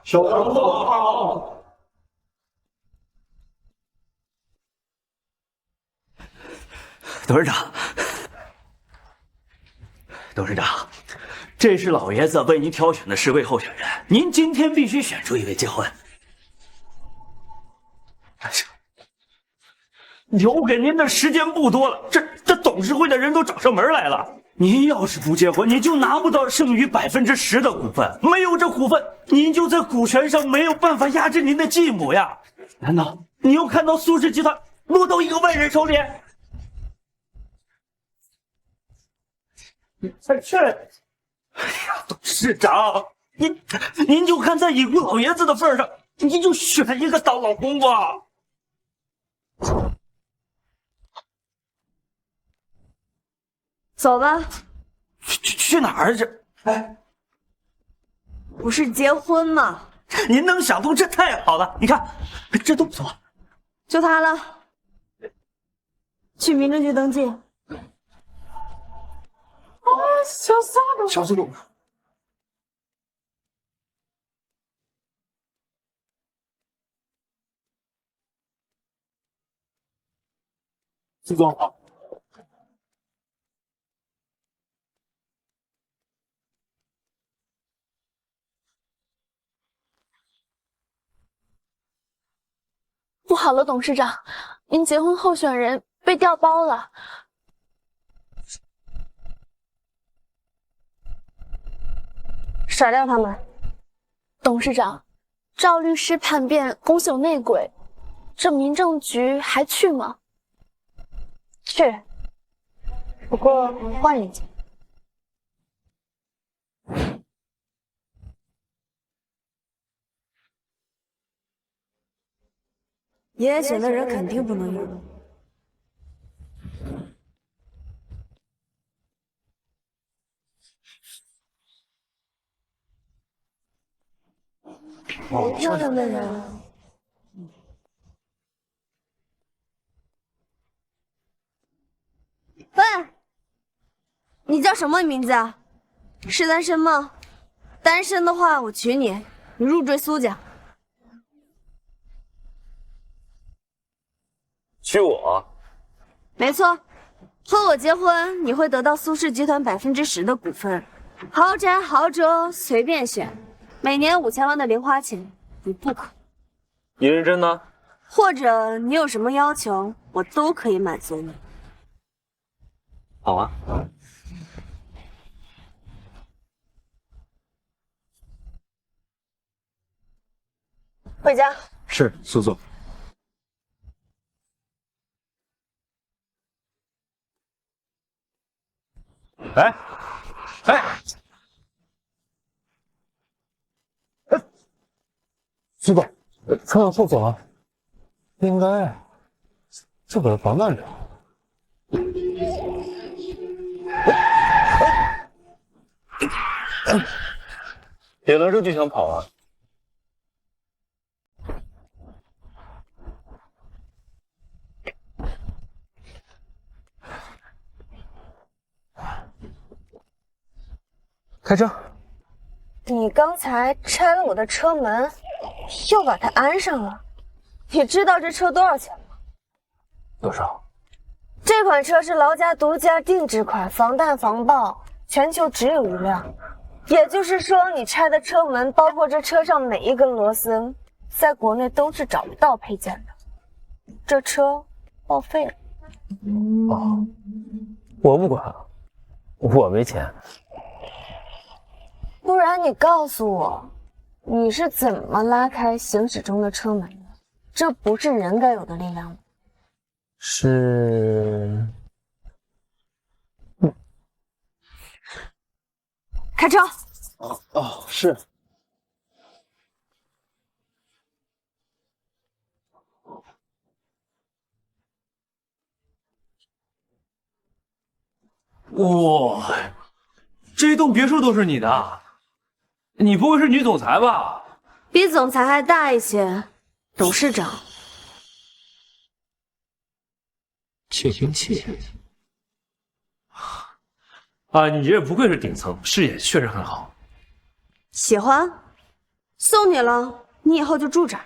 小杨不好。董事长，董事长，这是老爷子为您挑选的10位候选人，您今天必须选出1位结婚。留给您的时间不多了，这董事会的人都找上门来了。您要是不结婚，您就拿不到剩余10%的股份，没有这股份，您就在股权上没有办法压制您的继母呀。难道你又看到苏氏集团落到一个外人手里？哎呀，董事长，您就看在已故老爷子的份上，您就选一个当老公吧。走吧。去哪儿这？哎，不是结婚吗？您能想通，这太好了。你看，这都不错。就他了，去民政局登记。小速度。苏总好。不好了，董事长，您结婚候选人被调包了。甩掉他们。董事长，赵律师叛变，公司有内鬼，这民政局还去吗？去，不过换一家。爷爷选的人肯定不能用。漂亮的人。喂，你叫什么名字啊？是单身吗？单身的话，我娶你，你入赘苏家。娶我？没错，和我结婚，你会得到苏氏集团10%的股份，豪宅豪车随便选，每年5000万的零花钱，你不可。你认真呢？或者你有什么要求，我都可以满足你。好啊。回家。是，苏总。哎，苏总，车往后走啊。应该，这可是防弹车。点了这就想跑啊？开车。你刚才拆了我的车门，又把它安上了。你知道这车多少钱吗？多少？这款车是劳家独家定制款，防弹防爆，全球只有1辆。也就是说，你拆的车门，包括这车上每一根螺丝，在国内都是找不到配件的。这车报废了。哦，我不管，我没钱。不然你告诉我，你是怎么拉开行驶中的车门的？这不是人该有的力量吗？是，开车。哦，是。哇，这栋别墅都是你的？你不会是女总裁吧？比总裁还大一些，董事长。窃听器啊，你这不愧是顶层，视野确实很好。喜欢？送你了，你以后就住这儿。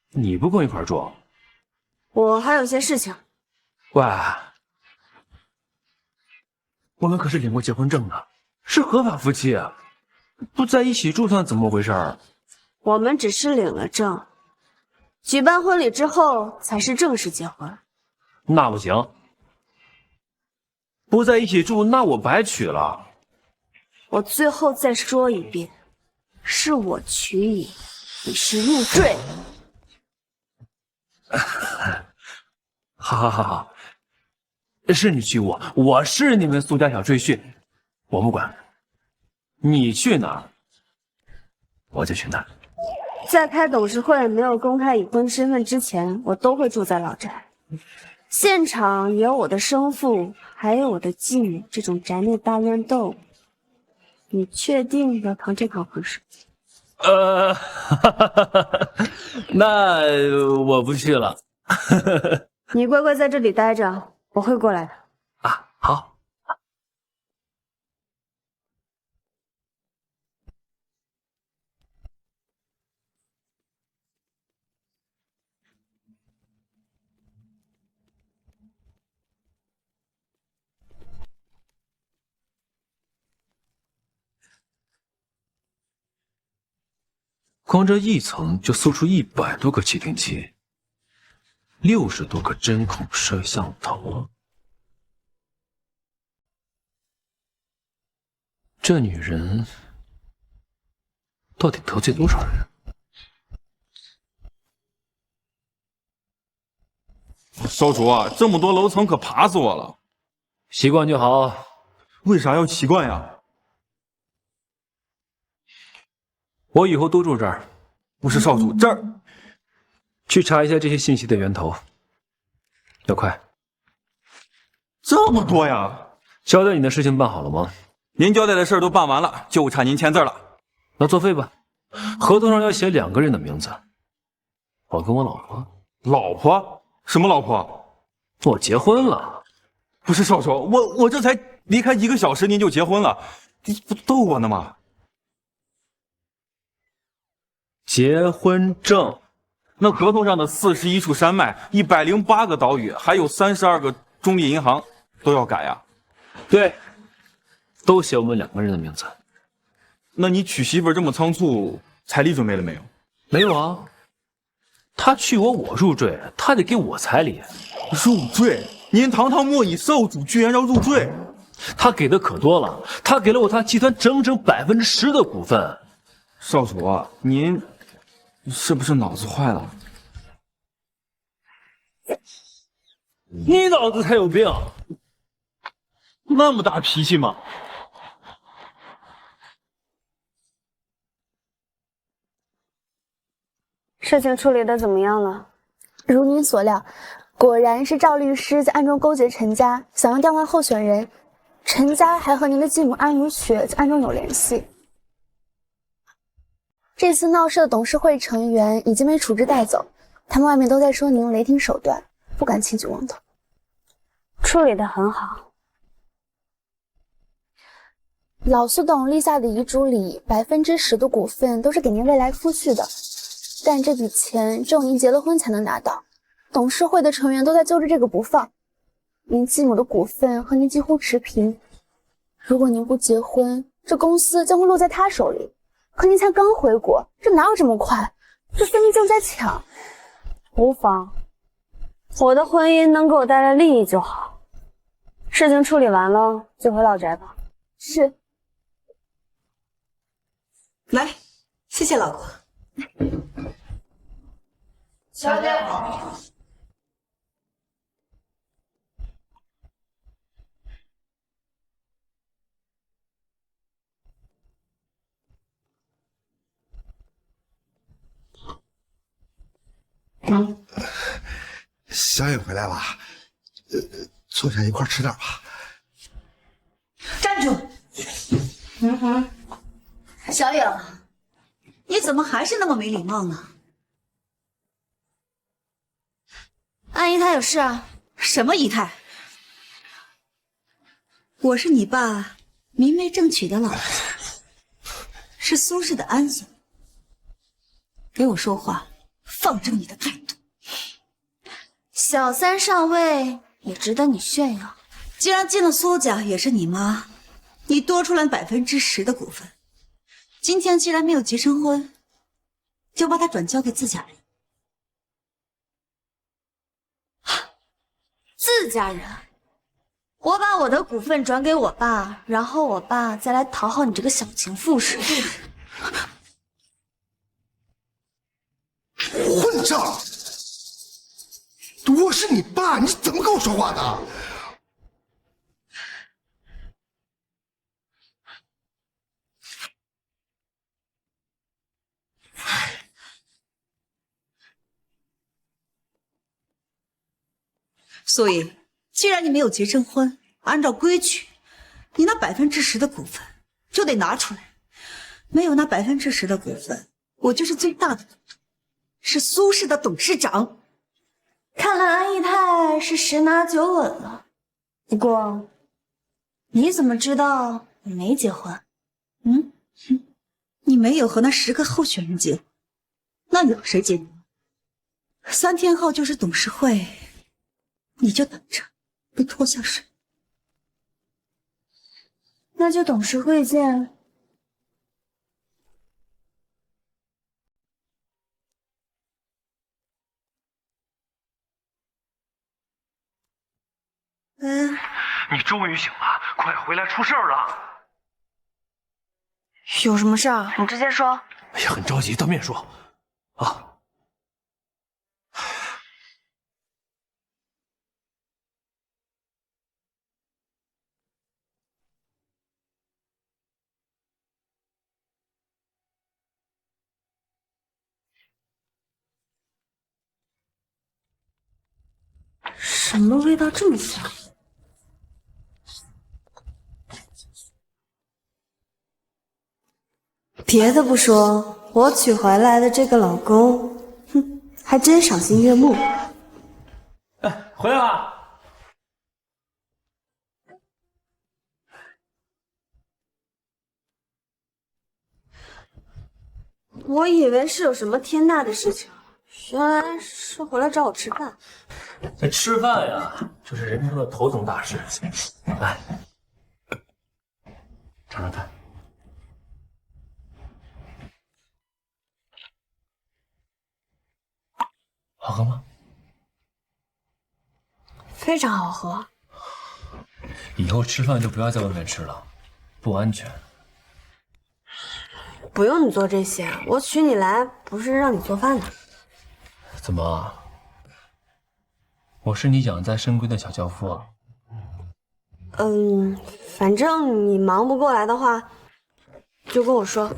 你不跟我一块住？我还有些事情。喂，我们可是领过结婚证的，是合法夫妻啊，不在一起住算怎么回事儿？我们只是领了证，举办婚礼之后才是正式结婚。那不行，不在一起住，那我白娶了。我最后再说一遍，是我娶你，你是入赘。好，是你娶我，我是你们苏家小赘婿，我不管，你去哪儿，我就去哪儿。在开董事会没有公开已婚身份之前，我都会住在老宅。现场有我的生父，还有我的继母，这种宅内大乱斗，你确定要趟这趟浑水？那我不去了。你乖乖在这里待着，我会过来的。啊，好。光这一层就搜出100多个窃听器，60多个针孔摄像头。这女人到底得罪多少人？少主啊，这么多楼层可爬死我了。习惯就好。为啥要习惯呀？我以后都住这儿。不是少主，这儿去查一下这些信息的源头，要快。这么多呀！交代你的事情办好了吗？您交代的事儿都办完了，就差您签字了。那作废吧。合同上要写2个人的名字，我跟我老婆。老婆？什么老婆？我结婚了。不是少主，我这才离开1个小时，您就结婚了，你不逗我呢吗？结婚证，那合同上的41处山脉、108个岛屿，还有32个中立银行都要改呀？对，都写我们2个人的名字。那你娶媳妇这么仓促，彩礼准备了没有？没有啊，他娶我，我入赘，他得给我彩礼。入赘？您堂堂莫以少主，居然要入赘？他给的可多了，他给了我他集团整整10%的股份。少主啊，您是不是脑子坏了？你脑子才有病！那么大脾气吗？事情处理的怎么样了？如您所料，果然是赵律师在暗中勾结陈家，想要调换候选人。陈家还和您的继母安如雪在暗中有联系。这次闹事的董事会成员已经被处置带走，他们外面都在说您雷霆手段，不敢轻举妄动。处理得很好。老苏董立下的遗嘱里，10%的股份都是给您未来夫婿的，但这笔钱只有您结了婚才能拿到。董事会的成员都在揪着这个不放，您继母的股份和您几乎持平。如果您不结婚，这公司将会落在他手里。可您才刚回国，这哪有这么快？这分明就在抢。无妨，我的婚姻能给我带来利益就好。事情处理完了，就回老宅吧。是。来，谢谢老公。小姐好。小野回来了，坐下一块吃点吧。站住！小野，你怎么还是那么没礼貌呢？阿姨她有事啊。什么姨太？我是你爸明媒正娶的老婆。是苏氏的安总。给我说话，放正你的态度。小三上位也值得你炫耀。既然进了苏家，也是你妈，你多出来10%的股份。今天既然没有结成婚，就把它转交给自家人。自家人，我把我的股份转给我爸，然后我爸再来讨好你这个小情妇是？混账！我是你爸，你怎么跟我说话的？所以，既然你没有结成婚，按照规矩，你那10%的股份就得拿出来。没有那10%的股份，我就是最大的股东，是苏氏的董事长。看来安姨太是十拿九稳了。不过，你怎么知道我没结婚？你没有和那10个候选人结婚，那有谁结婚？3天后就是董事会，你就等着被拖下水。那就董事会见。你终于醒了，快回来，出事儿了！有什么事啊？你直接说。哎呀，很着急，当面说。啊，什么味道这么香？别的不说，我娶回来的这个老公，还真赏心悦目。哎，回来了。我以为是有什么天大的事情，原来是回来找我吃饭。这吃饭呀，就是人生的头等大事。来，尝尝看。好喝吗？非常好喝。以后吃饭就不要在外面吃了，不安全。不用你做这些，我娶你来不是让你做饭的。怎么？我是你养在深闺的小轿夫啊？反正你忙不过来的话，就跟我说。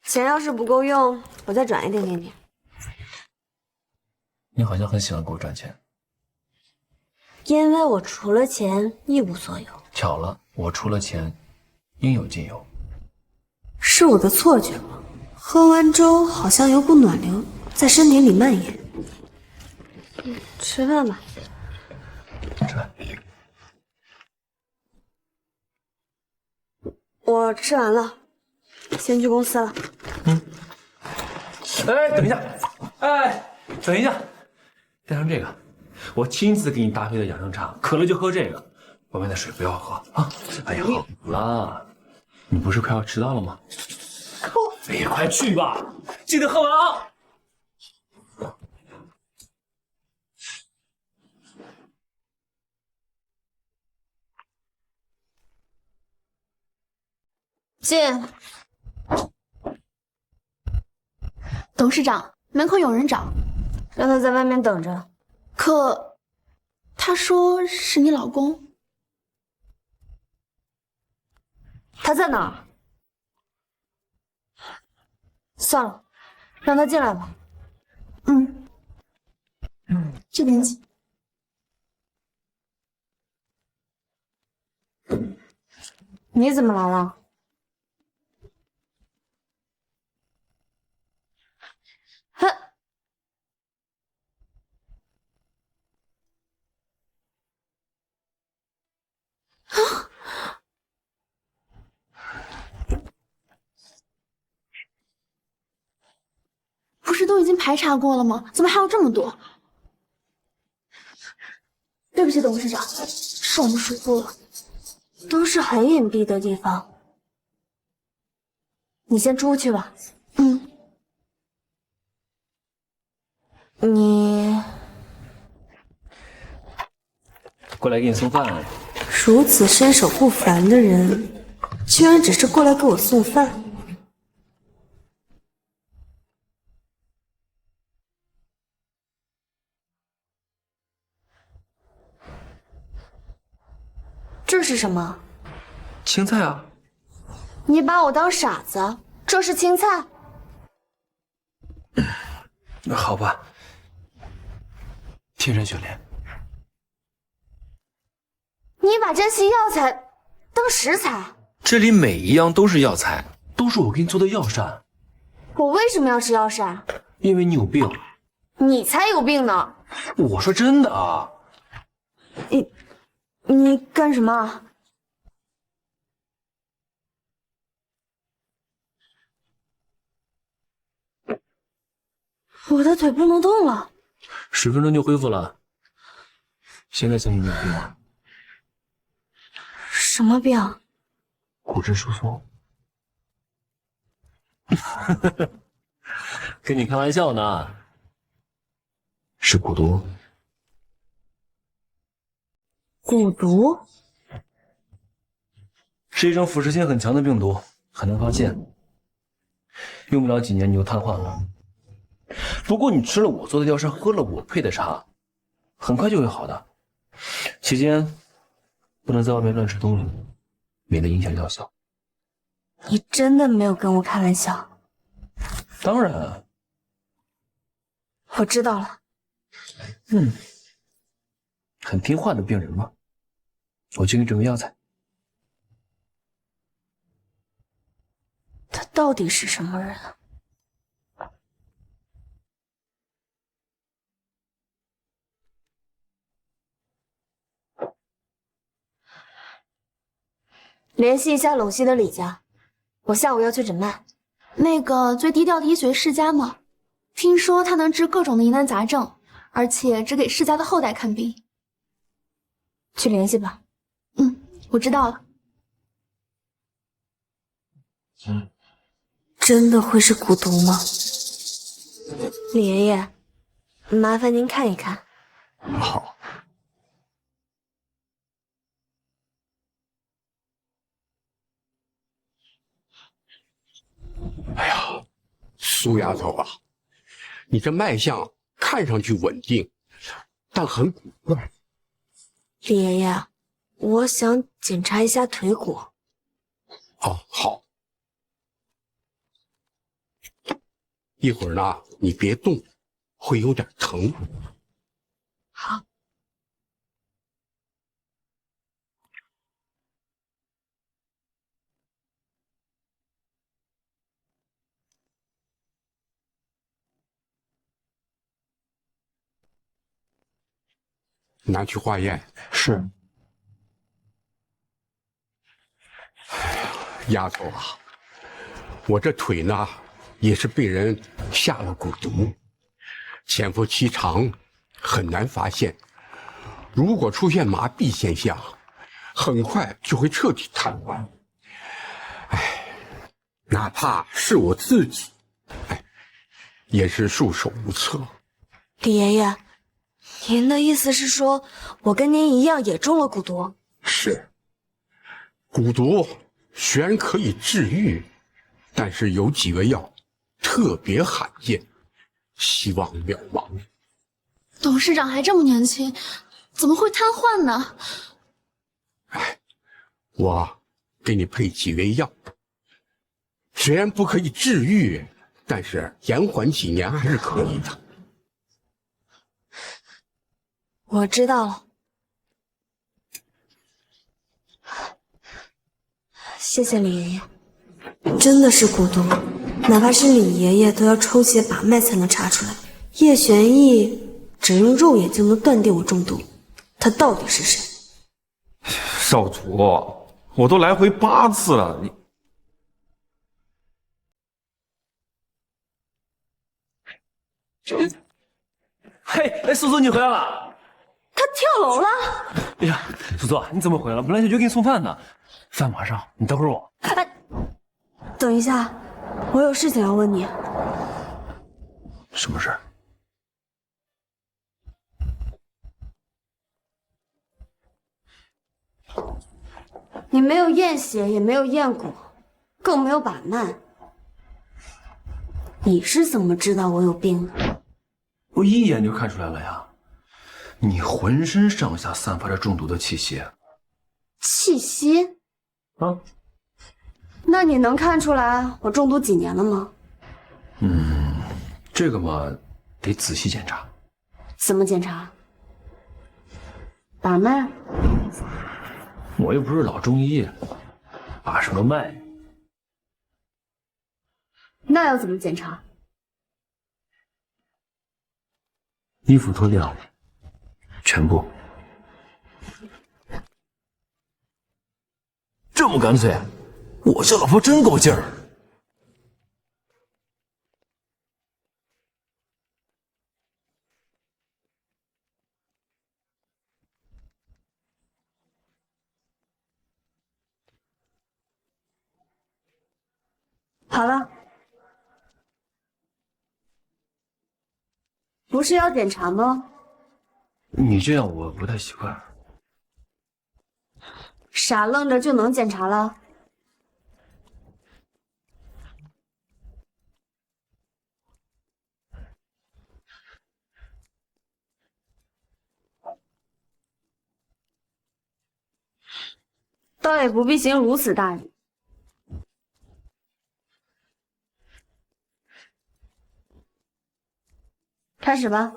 钱要是不够用，我再转一点给你。你好像很喜欢给我赚钱。因为我除了钱一无所有。巧了，我除了钱，应有尽有。是我的错觉吗？喝完粥好像有股暖流在身体里蔓延。吃饭吧。吃饭。我吃完了，先去公司了。哎，等一下，哎，等一下，带上这个，我亲自给你搭配的养生茶，渴了就喝这个，外面的水不要喝啊。哎呀，好了，你不是快要迟到了吗？哎呀，快去吧，记得喝完啊。进。董事长，门口有人找，让他在外面等着。可他说是你老公。他在哪儿？算了，让他进来吧。这边请。你怎么来了？哼！已经排查过了吗？怎么还有这么多？对不起，董事长，是我们疏忽了。都是很隐蔽的地方，你先出去吧。你过来给你送饭。如此身手不凡的人，居然只是过来给我送饭。这是什么？青菜啊。你把我当傻子？这是青菜？那好吧，天山雪莲。你把这些药材当食材？这里每一样都是药材，都是我给你做的药膳。我为什么要吃药膳？因为你有病。你才有病呢！我说真的啊。你干什么？我的腿不能动了。10分钟就恢复了。现在相信你有病吗？什么病？骨质疏松。跟你开玩笑呢。是蛊毒。蛊毒？是一种腐蚀性很强的病毒，很难发现，用不了几年你就瘫痪了。不过你吃了我做的药膳，喝了我配的茶，很快就会好的。期间不能在外面乱吃东西，免得影响药效。你真的没有跟我开玩笑？当然。我知道了。很听话的病人嘛。我去给你准备药材。他到底是什么人啊？联系一下陇西的李家，我下午要去诊脉。那个最低调的医学世家吗？听说他能治各种的疑难杂症，而且只给世家的后代看病。去联系吧。我知道了。真的会是蛊毒吗？李爷爷，麻烦您看一看。好。哎呀，苏丫头啊，你这脉象看上去稳定，但很古怪。李爷爷，我想检查一下腿骨。哦，好。一会儿呢，你别动，会有点疼。好。拿去化验。是。哎呀，丫头啊，我这腿呢也是被人下了蛊毒，潜伏期长，很难发现。如果出现麻痹现象，很快就会彻底瘫痪。哎，哪怕是我自己，也是束手无策。李爷爷，您的意思是说，我跟您一样也中了蛊毒？是。蛊毒虽然可以治愈，但是有几味药特别罕见，希望渺茫。董事长还这么年轻，怎么会瘫痪呢？我给你配几味药，虽然不可以治愈，但是延缓几年还是可以的。我知道了，谢谢李爷爷。真的是蛊毒，哪怕是李爷爷都要抽血把脉才能查出来。叶玄逸只用肉眼就能断定我中毒，他到底是谁？少主，我都来回8次了，你。嘿，哎，苏苏你回来了！他跳楼了！哎呀，苏苏你怎么回来了？本来就给你送饭呢，饭马上，你等会儿我。等一下，我有事情要问你。什么事？你没有验血，也没有验骨，更没有把脉，你是怎么知道我有病的？我一眼就看出来了呀，你浑身上下散发着中毒的气息。气息？啊？那你能看出来我中毒几年了吗？这个嘛，得仔细检查。怎么检查？把脉？我又不是老中医，把什么脉？那要怎么检查？衣服脱掉，全部。这么干脆，我这老婆真够劲儿。好了，不是要检查吗？你这样我不太习惯。傻愣着就能检查了？倒也不必行如此大礼。开始吧。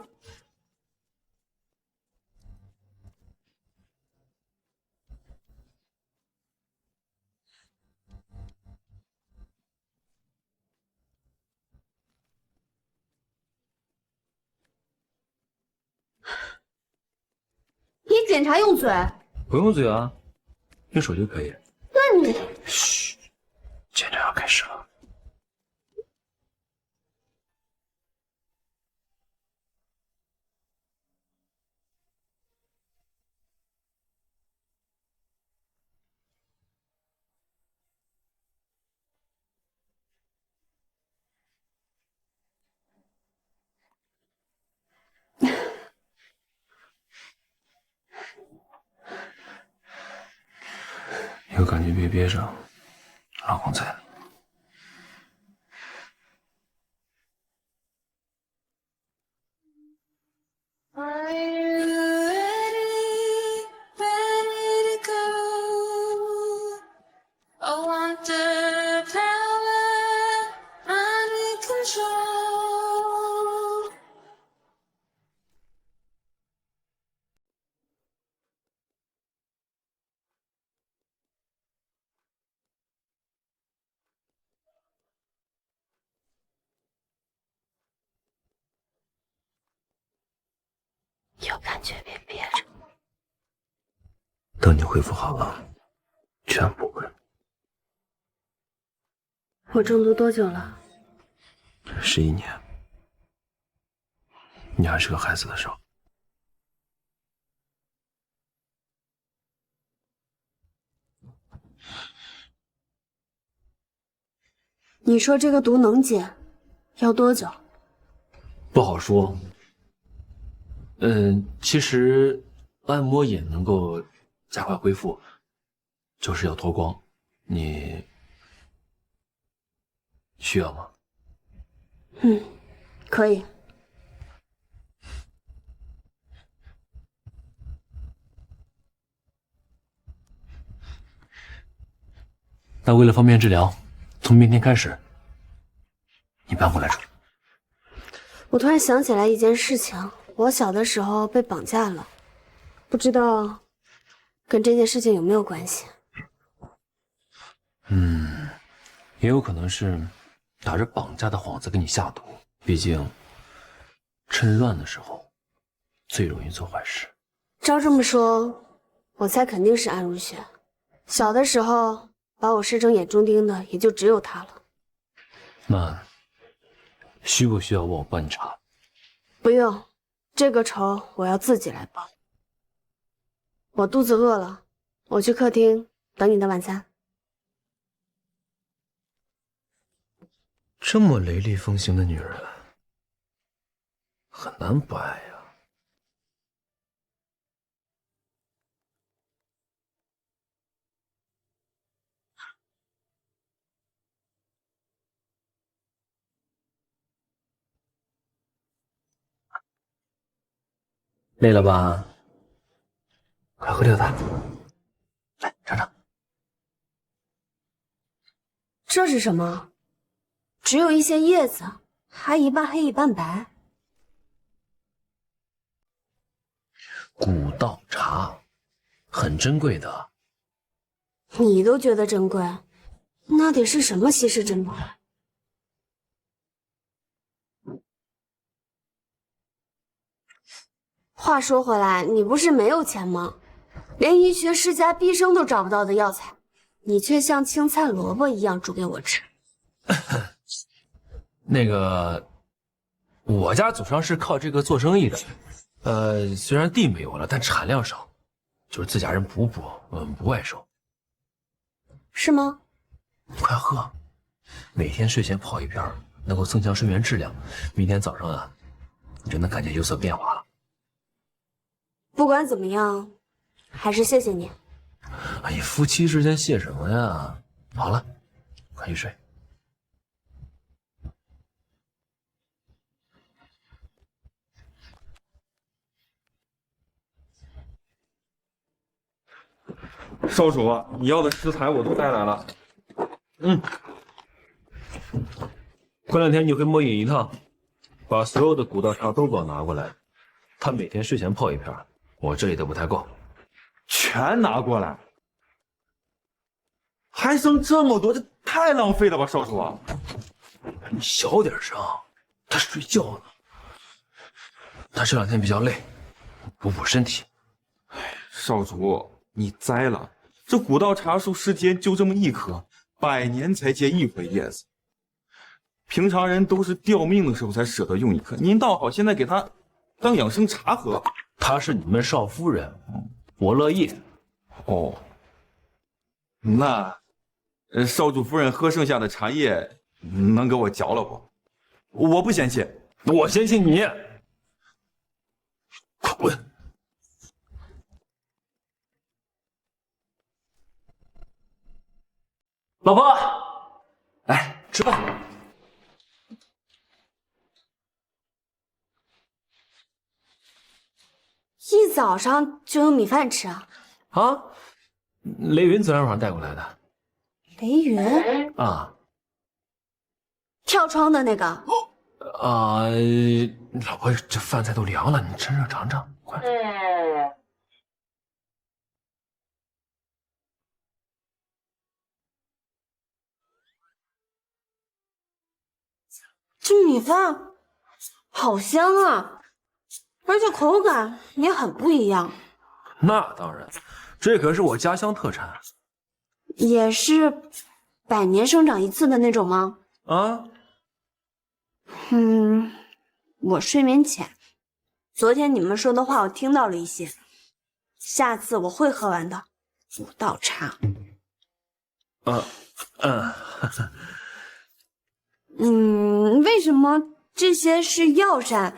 你检查用嘴？不用嘴啊，用手就可以。那你……嘘，检查要开始了。有感觉别憋着，老公在。有感觉别憋着。等你恢复好了，全部问。我中毒多久了11年，你还是个孩子的时候。你说这个毒能减，要多久？不好说。其实按摩也能够加快恢复，就是要脱光。你需要吗？可以。那为了方便治疗，从明天开始，你搬回来住。我突然想起来一件事情，我小的时候被绑架了，不知道跟这件事情有没有关系？也有可能是打着绑架的幌子给你下毒，毕竟趁乱的时候最容易做坏事。照这么说，我猜肯定是安如雪。小的时候把我视成眼中钉的也就只有他了。那需不需要问我帮你查？不用，这个仇我要自己来报。我肚子饿了，我去客厅等你的晚餐。这么雷厉风行的女人，很难不爱呀。累了吧？快喝这个吧，来尝尝。这是什么？只有一些叶子，还一半黑一半白。古道茶，很珍贵的。你都觉得珍贵，那得是什么稀世珍宝？话说回来，你不是没有钱吗？连医学世家毕生都找不到的药材，你却像青菜萝卜一样煮给我吃。那个，我家祖上是靠这个做生意的，虽然地没有了，但产量少，就是自家人补，不外收。是吗？你快喝，每天睡前泡一片，能够增强睡眠质量。明天早上啊，你就能感觉有所变化了。不管怎么样，还是谢谢你。哎呀，夫妻之间谢什么呀？好了，快去睡。少主，你要的食材我都带来了。过两天你回魔隐一趟，把所有的古道茶都给我拿过来。他每天睡前泡一片，我这里的不太够。全拿过来，还剩这么多，这太浪费了吧，少主啊！你小点声，他睡觉呢。他这两天比较累，补身体。少主，你栽了，这古道茶树世间就这么一棵，100年才结一回叶子。平常人都是吊命的时候才舍得用一颗，您倒好，现在给他当养生茶喝。她是你们少夫人，我乐意。哦，那少主夫人喝剩下的茶叶能给我嚼了不？我不嫌弃，我嫌弃你。快滚！老婆，来吃饭。一早上就有米饭吃啊？啊，雷云昨天晚上带过来的。雷云啊，跳窗的那个。老婆，这饭菜都凉了，你趁热尝尝，快。这米饭好香啊，而且口感也很不一样。那当然，这可是我家乡特产。也是100年生长一次的那种吗？啊，我睡眠浅，昨天你们说的话我听到了一些，下次我会喝完的。古道茶。为什么这些是药膳，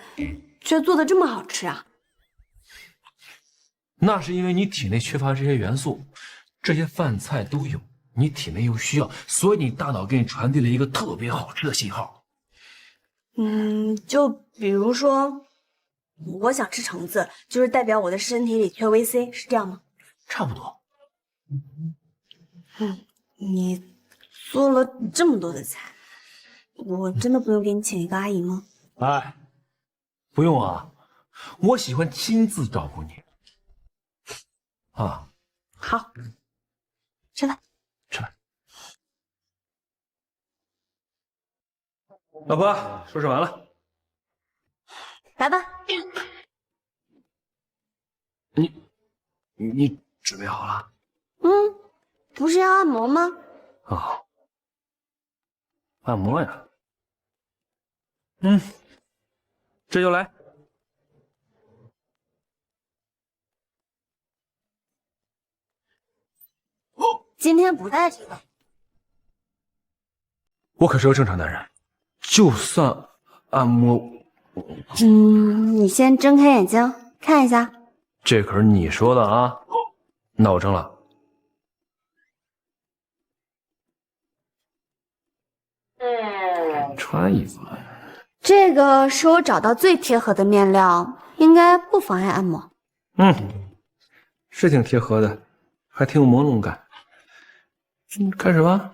却做的这么好吃啊？那是因为你体内缺乏这些元素，这些饭菜都有，你体内又需要，所以你大脑给你传递了一个特别好吃的信号。就比如说，我想吃橙子，就是代表我的身体里缺维 C， 是这样吗？差不多。你做了这么多的菜，我真的不用给你请一个阿姨吗？哎，不用啊，我喜欢亲自照顾你。啊，好，吃饭。吃饭。老婆，收拾完了。来吧。你准备好了？不是要按摩吗？啊，按摩呀。这就来。今天不带这个。我可是个正常男人，就算按摩，你先睁开眼睛看一下。这可是你说的啊。那我睁了。穿衣服。这个是我找到最贴合的面料，应该不妨碍按摩。是挺贴合的，还挺有朦胧感。开始吧。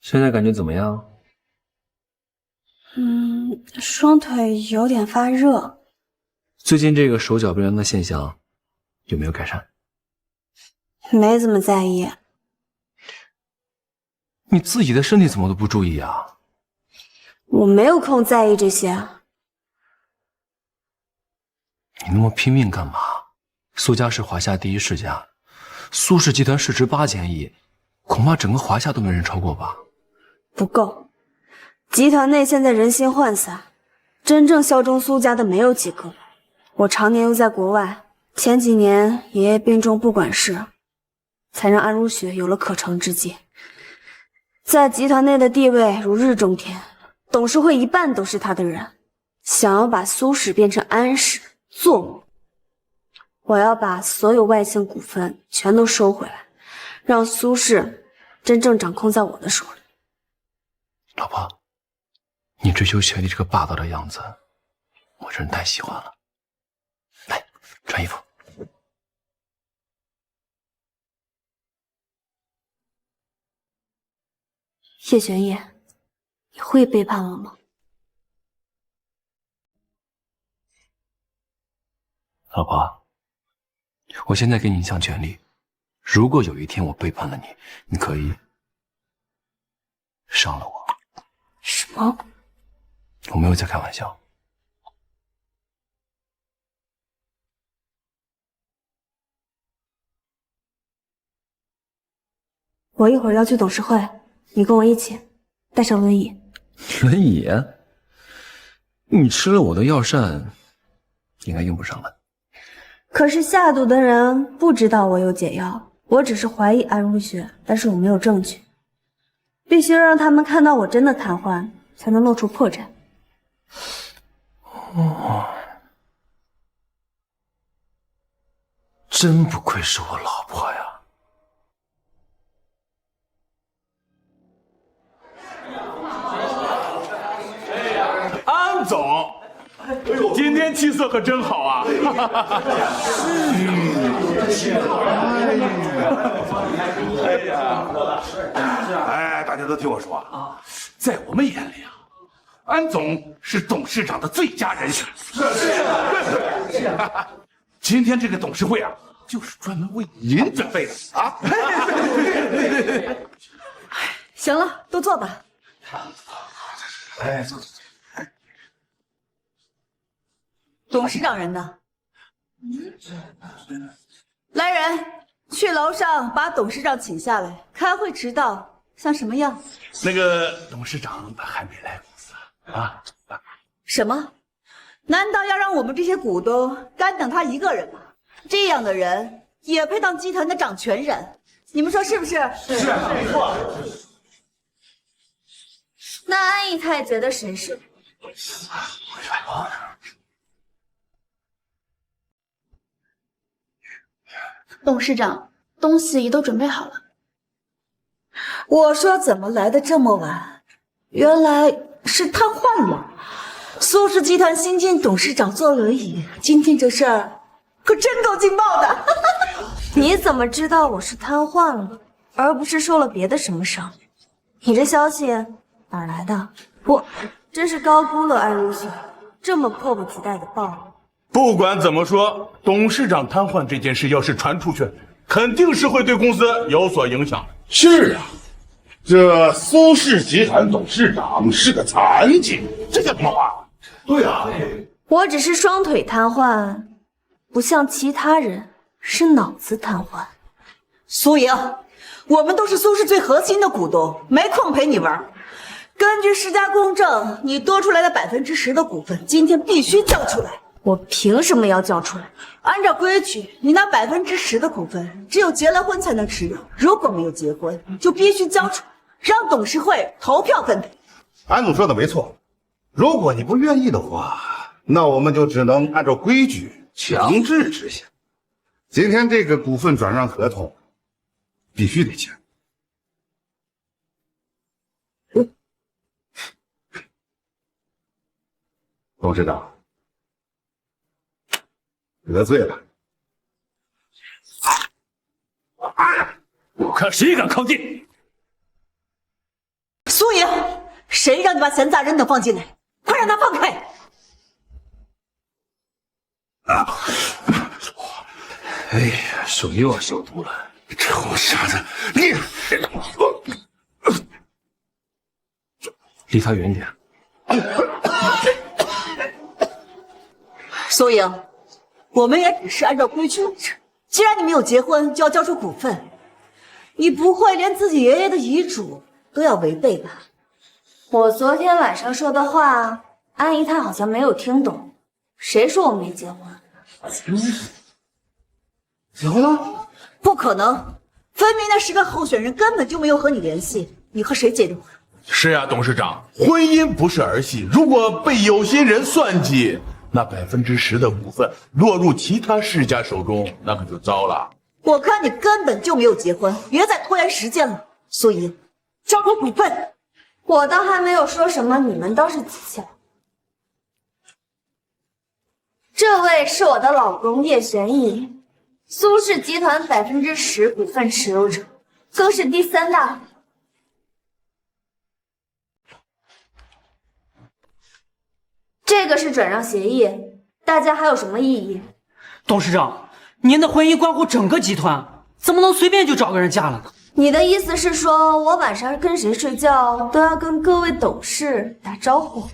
现在感觉怎么样？双腿有点发热。最近这个手脚冰凉的现象有没有改善？没怎么在意。你自己的身体怎么都不注意啊？我没有空在意这些。你那么拼命干嘛？苏家是华夏第一世家，苏氏集团市值8000亿，恐怕整个华夏都没人超过吧？不够，集团内现在人心涣散，真正效忠苏家的没有几个。我常年又在国外，前几年爷爷病重不管事，才让安如雪有了可乘之机，在集团内的地位如日中天，董事会一半都是他的人，想要把苏氏变成安氏，做梦。我要把所有外姓股份全都收回来，让苏氏真正掌控在我的手里。老婆，你追求权力这个霸道的样子，我真太喜欢了。来，穿衣服。叶玄烨，你会背叛我吗？老婆，我现在给你一项权利，如果有一天我背叛了你，你可以伤了我。什么？我没有在开玩笑。我一会儿要去董事会，你跟我一起，带上轮椅。轮椅？你吃了我的药膳，应该用不上了。可是下毒的人不知道我有解药，我只是怀疑安如雪，但是我没有证据，必须让他们看到我真的瘫痪，才能露出破绽。真不愧是我老婆呀！安总，今天气色可真好啊！哎，大家都听我说啊，在我们眼里啊，安总是董事长的最佳人选。是。今天这个董事会啊，就是专门为您准备的啊！行了，都坐吧。哎，坐。董事长人呢？来人，去楼上把董事长请下来。开会迟到像什么样？那个董事长他还没来公司啊？什么？难道要让我们这些股东干等他一个人吗？这样的人也配当集团的掌权人？你们说是不是？是，没错。那安逸太觉得谁是？董事长，东西都准备好了。我说怎么来的这么晚？原来是瘫痪了。苏氏集团新晋董事长坐轮椅，今天这事儿可真够劲爆的。你怎么知道我是瘫痪了，而不是受了别的什么伤？你这消息哪儿来的？我真是高估了安如雪，这么迫不及待的报了。不管怎么说，董事长瘫痪这件事要是传出去，肯定是会对公司有所影响的。是啊，这苏氏集团董事长是个残疾，这叫什么话？对啊，我只是双腿瘫痪，不像其他人是脑子瘫痪。苏莹，我们都是苏氏最核心的股东，没空陪你玩。根据世家公证，你多出来的10%的股份，今天必须交出来。我凭什么要交出来？按照规矩，你拿10%的股份，只有结了婚才能持有。如果没有结婚，就必须交出来，让董事会投票分配。安总说的没错，如果你不愿意的话，那我们就只能按照规矩强制执行。今天这个股份转让合同必须得签。董事长，得罪了。我看谁敢靠近！苏莹，谁让你把闲杂人等放进来？快让他放开！哎呀，手又要消毒了，臭傻子，你离他远点。苏莹，我们也只是按照规矩完成。既然你没有结婚，就要交出股份，你不会连自己爷爷的遗嘱都要违背吧？我昨天晚上说的话，安姨她好像没有听懂。谁说我没结婚？结婚了？不可能，分明那10个候选人根本就没有和你联系，你和谁结的婚？是呀，董事长，婚姻不是儿戏，如果被有心人算计，那10%的股份落入其他世家手中，那可就糟了。我看你根本就没有结婚，别再拖延时间了。苏莹，交出股份。我倒还没有说什么，你们倒是急起来。这位是我的老公叶玄逸，苏氏集团10%股份持有者，更是第3大。这个是转让协议，大家还有什么异议？董事长，您的婚姻关乎整个集团，怎么能随便就找个人嫁了呢？你的意思是说我晚上跟谁睡觉都要跟各位董事打招呼？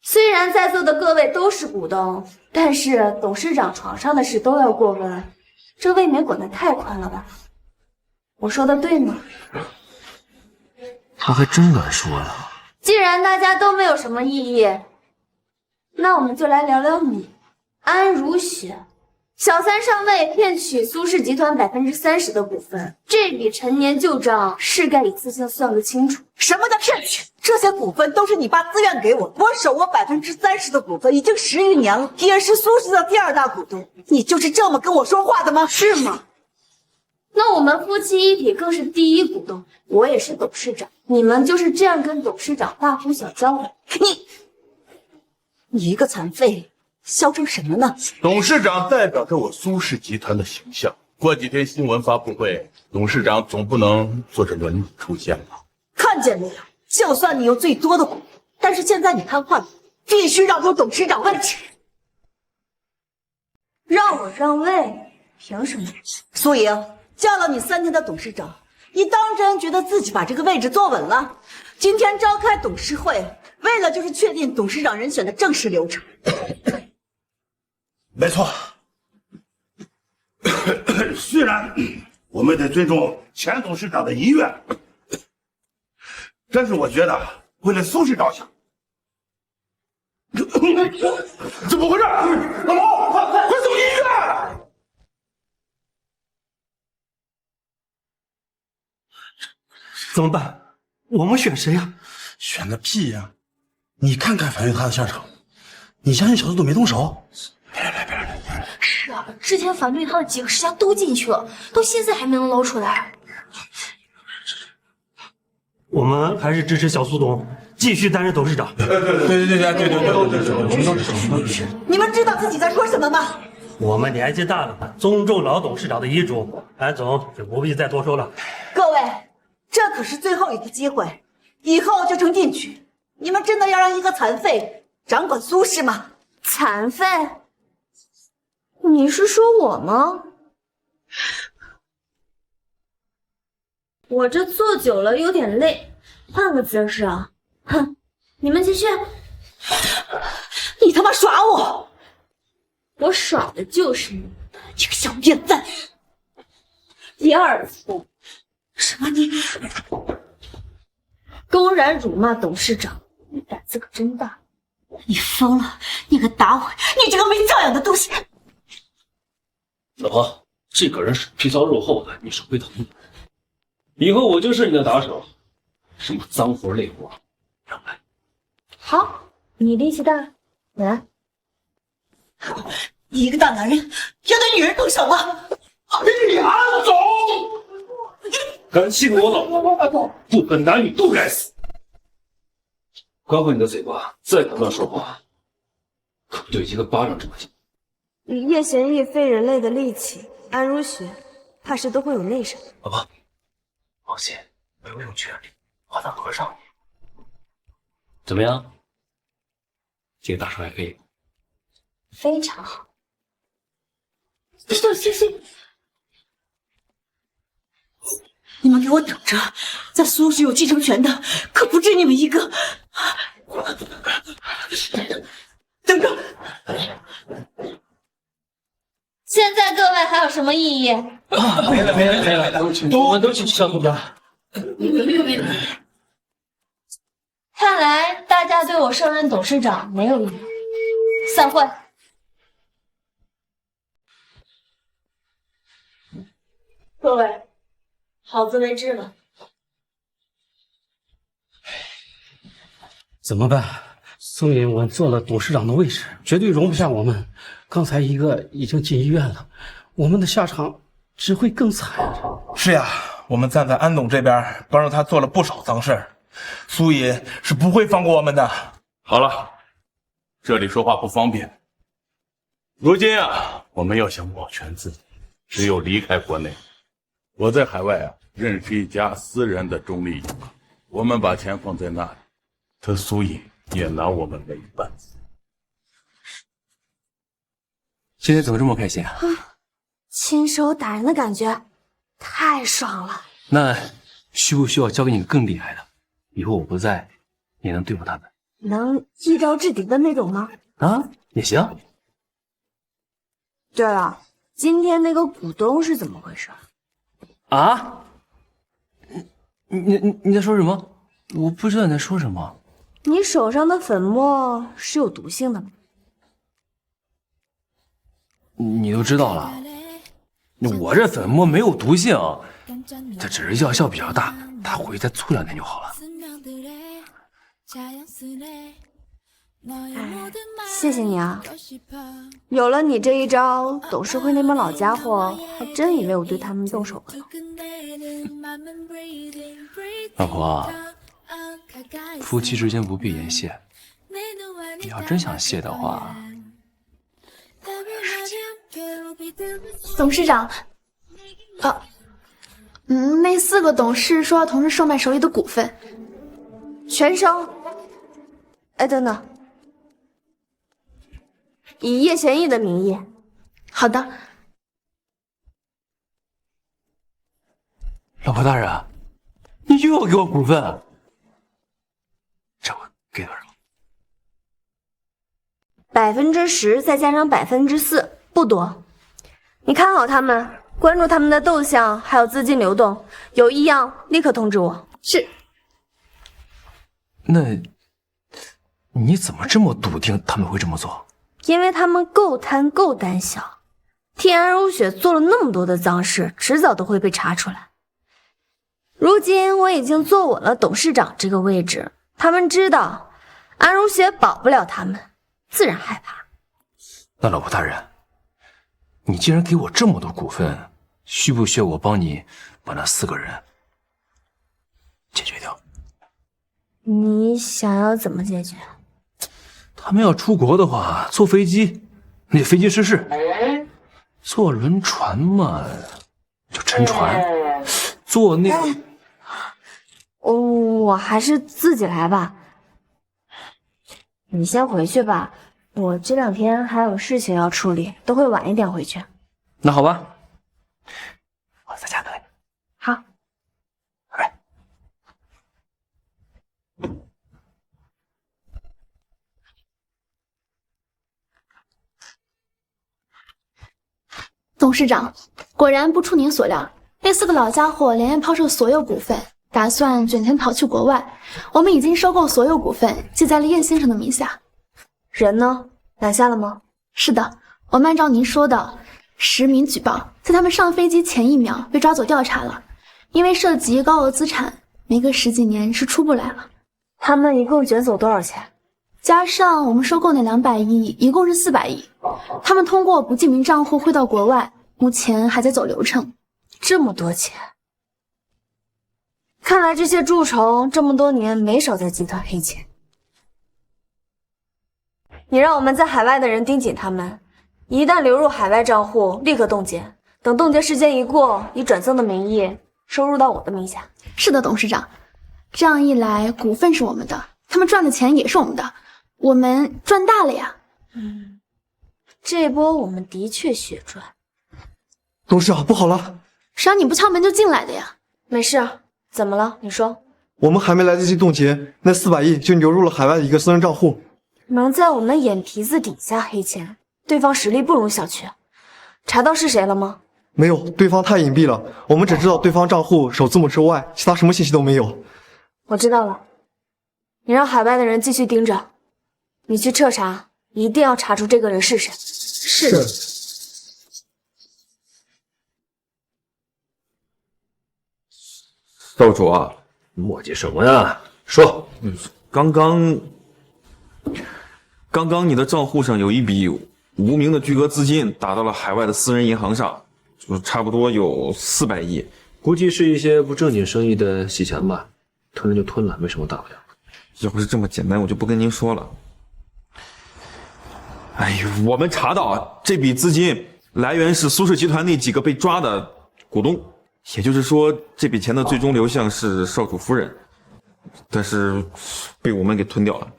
虽然在座的各位都是股东，但是董事长床上的事都要过问，这未免管得太宽了吧？我说的对吗？他还真敢说呀！既然大家都没有什么异议，那我们就来聊聊你，安如雪。小三上位骗取苏氏集团30%的股份，这笔陈年旧账是该一次性算个清楚。什么叫骗取？这些股份都是你爸自愿给我，我手握30%的股份已经10余年了，也是苏氏的第2大股东。你就是这么跟我说话的吗？是吗？那我们夫妻一体更是第1股东，我也是董事长，你们就是这样跟董事长大呼小叫的？你一个残废，嚣张什么呢？董事长代表着我苏氏集团的形象，过几天新闻发布会，董事长总不能坐着轮椅出现吧？看见没有？就算你有最多的股，但是现在你瘫痪了，必须让出董事长位置。让我让位？凭什么？苏莹，叫了你3天的董事长，你当真觉得自己把这个位置坐稳了？今天召开董事会，为了就是确定董事长人选的正式流程。没错。虽然我们得尊重前董事长的遗愿，但是我觉得为了苏氏着想，怎么回事？老毛，快送医院！怎么办？我们选谁呀？选个屁呀！你看看樊玉他的下场，你相信小苏都没动手？是啊，之前反对他的几个世家都进去了，到现在还没能捞出来。我们还是支持小苏董继续担任董事长。对。你们知道自己在说什么吗？我们年纪大了，尊重老董事长的遗嘱。安总就不必再多说了。各位，这可是最后一次机会，以后就成定局。你们真的要让一个残废掌管苏氏吗？残废？你是说我吗？我这坐久了有点累，换个姿势啊！哼，你们继续。你他妈耍我！我耍的就是你，这个小瘪蛋！第2次。什么你？公然辱骂董事长，你胆子可真大！你疯了！你个打我！你这个没教养的东西！老婆，这个人是皮糙肉厚的，你是会疼的。以后我就是你的打手，什么脏活累活，让来。好，你力气大，你来。你一个大男人要对女人动手吗？李安总，敢欺负我老婆，不分男女都该死！管好你的嘴巴，再敢乱说话，可不就一个巴掌这么轻？以叶玄逸非人类的力气，安如雪怕是都会有内伤。老婆，放心，我会用全力把他合上你。怎么样？这个大手还可以。非常好。行，你们给我等着！在苏氏有继承权的，可不止你们一个。等着！现在各位还有什么异议？没了，我们都去上公家。看来大家对我升任董事长没有异议。散会。各位，好自为之吧。怎么办？宋尹文做了董事长的位置，绝对容不下我们。刚才一个已经进医院了，我们的下场只会更惨。是呀，我们站在安总这边，帮着他做了不少脏事儿，苏尹是不会放过我们的。好了，这里说话不方便。如今啊，我们要想保全自己，只有离开国内。我在海外啊，认识一家私人的中立银行，我们把钱放在那里，他苏尹也拿我们没办法。今天怎么这么开心啊？亲手打人的感觉太爽了。那需不需要教给你更厉害的？以后我不在，你能对付他们？能一招制敌的那种吗？啊，也行。对了，今天那个股东是怎么回事？啊？你在说什么？我不知道你在说什么。你手上的粉末是有毒性的吗？你都知道了，我这粉末没有毒性，它只是药效比较大，它回去再醋2天就好了。谢谢你啊！有了你这一招，董事会那帮老家伙还真以为我对他们动手了呢。老婆，夫妻之间不必言谢，你要真想谢的话，董事长，那4个董事说要同时售卖手里的股份，全收。哎，等等，以叶玄逸的名义。好的。老婆大人，你又要给我股份？这我给多少？10%再加上4%，不多。你看好他们，关注他们的动向，还有资金流动，有异样立刻通知我。是。那你怎么这么笃定他们会这么做？因为他们够贪够胆小，替安如雪做了那么多的脏事，迟早都会被查出来。如今我已经坐稳了董事长这个位置，他们知道安如雪保不了他们，自然害怕。那老婆大人，你既然给我这么多股份，需不需要我帮你把那4个人解决掉？你想要怎么解决？他们要出国的话，坐飞机那得飞机失事，坐轮船嘛就沉船，坐那个我还是自己来吧。你先回去吧，我这2天还有事情要处理，都会晚一点回去。那好吧，我在家等你。好。董事长，果然不出您所料，那4个老家伙连夜抛售所有股份，打算卷钱逃去国外。我们已经收购所有股份，记在了叶先生的名下。人呢？拿下了吗？是的，我们按照您说的实名举报，在他们上飞机前1秒被抓走调查了，因为涉及高额资产，没个10几年是出不来了。他们一共卷走多少钱？加上我们收购那200亿，一共是400亿。他们通过不记名账户汇到国外，目前还在走流程。这么多钱，看来这些蛀虫这么多年没少在集团黑钱。你让我们在海外的人盯紧他们，一旦流入海外账户，立刻冻结。等冻结时间一过，以转赠的名义收入到我的名下。是的，董事长。这样一来，股份是我们的，他们赚的钱也是我们的，我们赚大了呀。这波我们的确血赚。董事长，不好了！谁让你不敲门就进来的呀？没事，怎么了？你说。我们还没来得及冻结，那400亿就流入了海外的一个私人账户。能在我们眼皮子底下黑钱，对方实力不容小觑。查到是谁了吗？没有，对方太隐蔽了，我们只知道对方账户首字母之外，其他什么信息都没有。我知道了，你让海外的人继续盯着，你去彻查，一定要查出这个人是谁。是。少主啊，磨叽什么呀？说。刚刚你的账户上有一笔无名的巨额资金打到了海外的私人银行上，就差不多有400亿，估计是一些不正经生意的洗钱吧，吞了就吞了，没什么大不了。要不是这么简单，我就不跟您说了。哎呦，我们查到啊，这笔资金来源是苏氏集团那几个被抓的股东，也就是说，这笔钱的最终流向是少主夫人，但是被我们给吞掉了。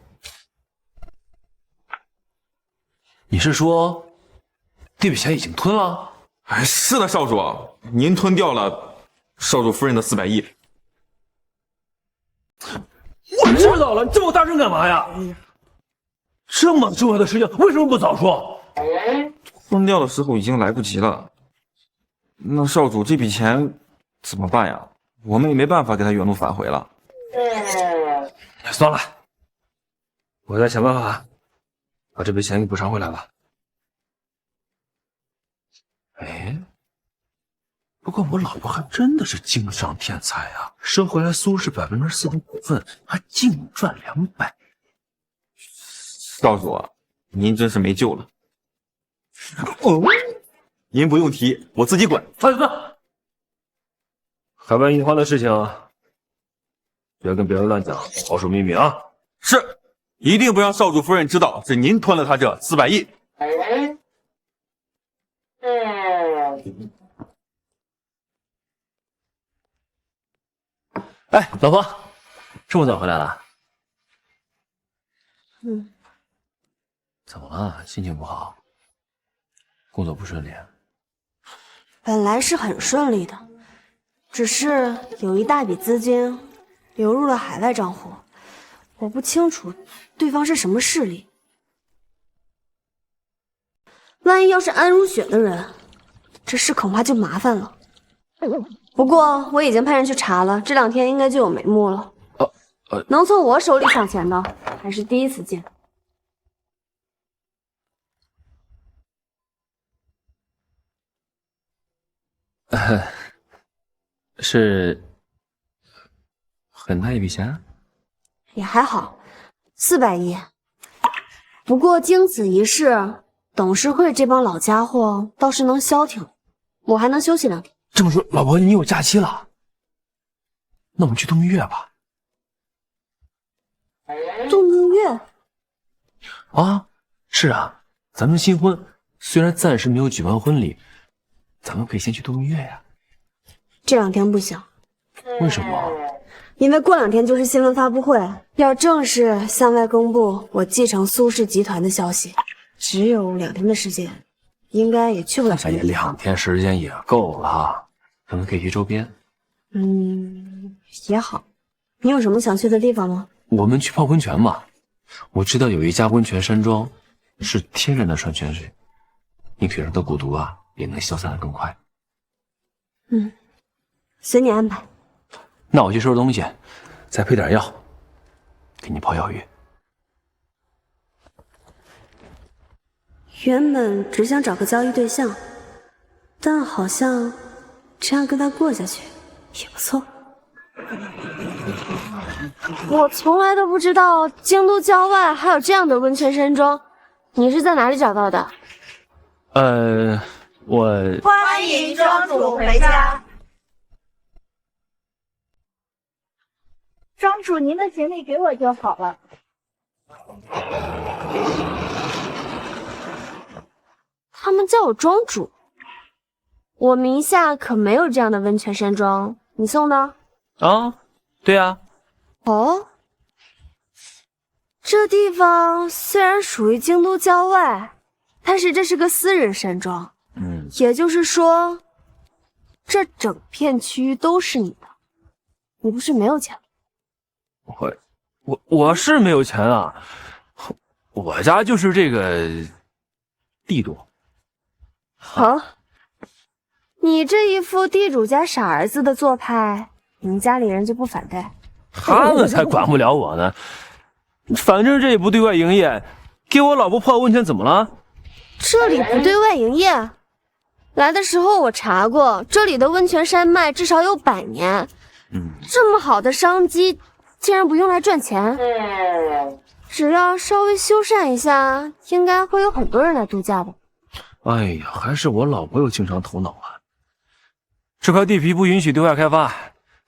你是说这笔钱已经吞了？哎，是的，少主，您吞掉了少主夫人的400亿。我知道了，你这么大声干嘛呀？这么重要的事情为什么不早说？吞掉的时候已经来不及了。那少主这笔钱怎么办呀？我们也没办法给他原路返回了。算了，我再想办法把这笔钱给补偿回来吧。哎，不过我老婆还真的是经商天才啊，收回来苏氏4%的股份，还净赚200。少主，您真是没救了。您不用提，我自己管。放海外银行的事情，不要跟别人乱讲，保守秘密啊。是，一定不让少主夫人知道是您吞了他这400亿。哎，老婆，这么早回来了？怎么了？心情不好？工作不顺利？本来是很顺利的，只是有一大笔资金流入了海外账户，我不清楚对方是什么势力。万一要是安如雪的人，这事恐怕就麻烦了。不过我已经派人去查了，这2天应该就有眉目了。能从我手里抢钱的还是第一次见。是很大一笔钱？也还好，400亿。不过经此一事，董事会这帮老家伙倒是能消停，我还能休息2天。这么说，老婆你有假期了？那我们去度蜜月吧。度蜜月？啊，是啊，咱们新婚虽然暂时没有举办婚礼，咱们可以先去度蜜月呀。这2天不行。为什么？因为过2天就是新闻发布会，要正式向外公布我继承苏氏集团的消息，只有2天的时间，应该也去不了什么地方。2天时间也够了，咱们可以去周边。也好。你有什么想去的地方吗？我们去泡温泉吧。我知道有一家温泉山庄是天然的矿泉水，你腿上的蛊毒啊也能消散得更快。随你安排。那我去收拾东西，再配点药，给你泡药浴。原本只想找个交易对象，但好像这样跟他过下去也不错。我从来都不知道京都郊外还有这样的温泉山庄，你是在哪里找到的？我欢迎庄主回家。庄主，您的行李给我就好了。他们叫我庄主，我名下可没有这样的温泉山庄，你送的？啊，对啊。哦，这地方虽然属于京都郊外，但是这是个私人山庄。也就是说，这整片区域都是你的。你不是没有钱吗？我是没有钱啊，我家就是这个地主。好，你这一副地主家傻儿子的做派，你们家里人就不反对？他们才管不了我呢。反正这也不对外营业，给我老婆泡温泉怎么了？这里不对外营业？来的时候我查过，这里的温泉山脉至少有100年。这么好的商机，竟然不用来赚钱？只要稍微修缮一下，应该会有很多人来度假的。哎呀，还是我老婆有经商头脑啊！这块地皮不允许对外开发，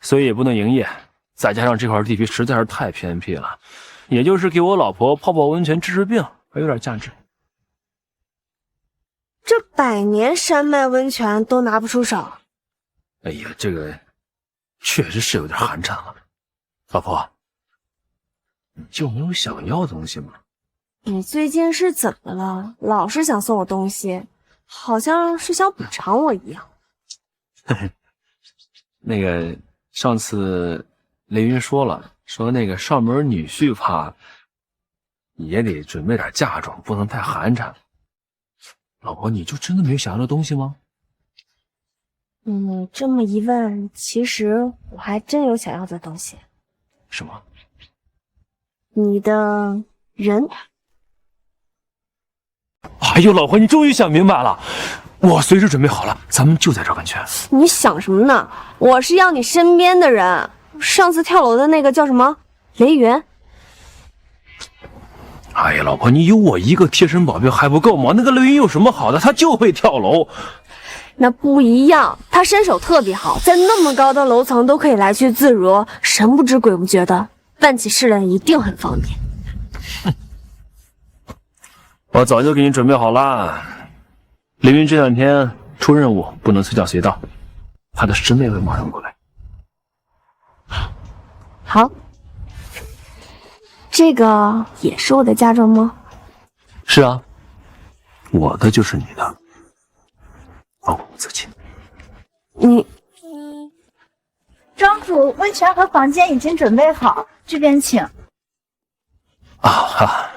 所以也不能营业。再加上这块地皮实在是太偏僻了，也就是给我老婆泡泡温泉治治病还有点价值。这100年山脉温泉都拿不出手。哎呀，这个确实是有点寒碜了。老婆，你就没有想要的东西吗？你最近是怎么了？老是想送我东西，好像是想补偿我一样。那个上次雷云说了，说那个上门女婿怕也得准备点嫁妆，不能太寒碜。老婆，你就真的没有想要的东西吗？这么一问，其实我还真有想要的东西。什么？你的人。哎呦，老婆，你终于想明白了，我随时准备好了，咱们就在这温泉。你想什么呢？我是要你身边的人。上次跳楼的那个叫什么？雷云。哎呀，老婆，你有我一个贴身保镖还不够吗？那个雷云有什么好的？他就会跳楼。那不一样，他身手特别好，在那么高的楼层都可以来去自如，神不知鬼不觉的，办起事来一定很方便。我早就给你准备好了。雷云这2天出任务，不能随叫随到，他的师妹会马上过来。好，这个也是我的嫁妆吗？是啊，我的就是你的，保护自己。你，庄主，温泉和房间已经准备好，这边请。啊哈。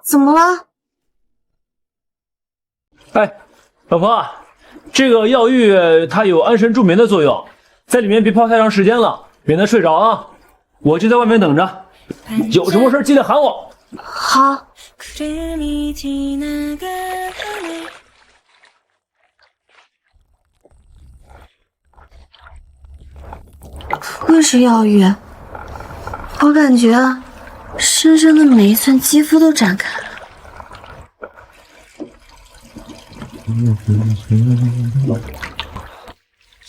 怎么了？哎，老婆，这个药浴它有安神助眠的作用，在里面别泡太长时间了，免得睡着啊。我就在外面等着，有什么事记得喊我。好。会是药浴，我感觉身上的每一寸肌肤都展开了。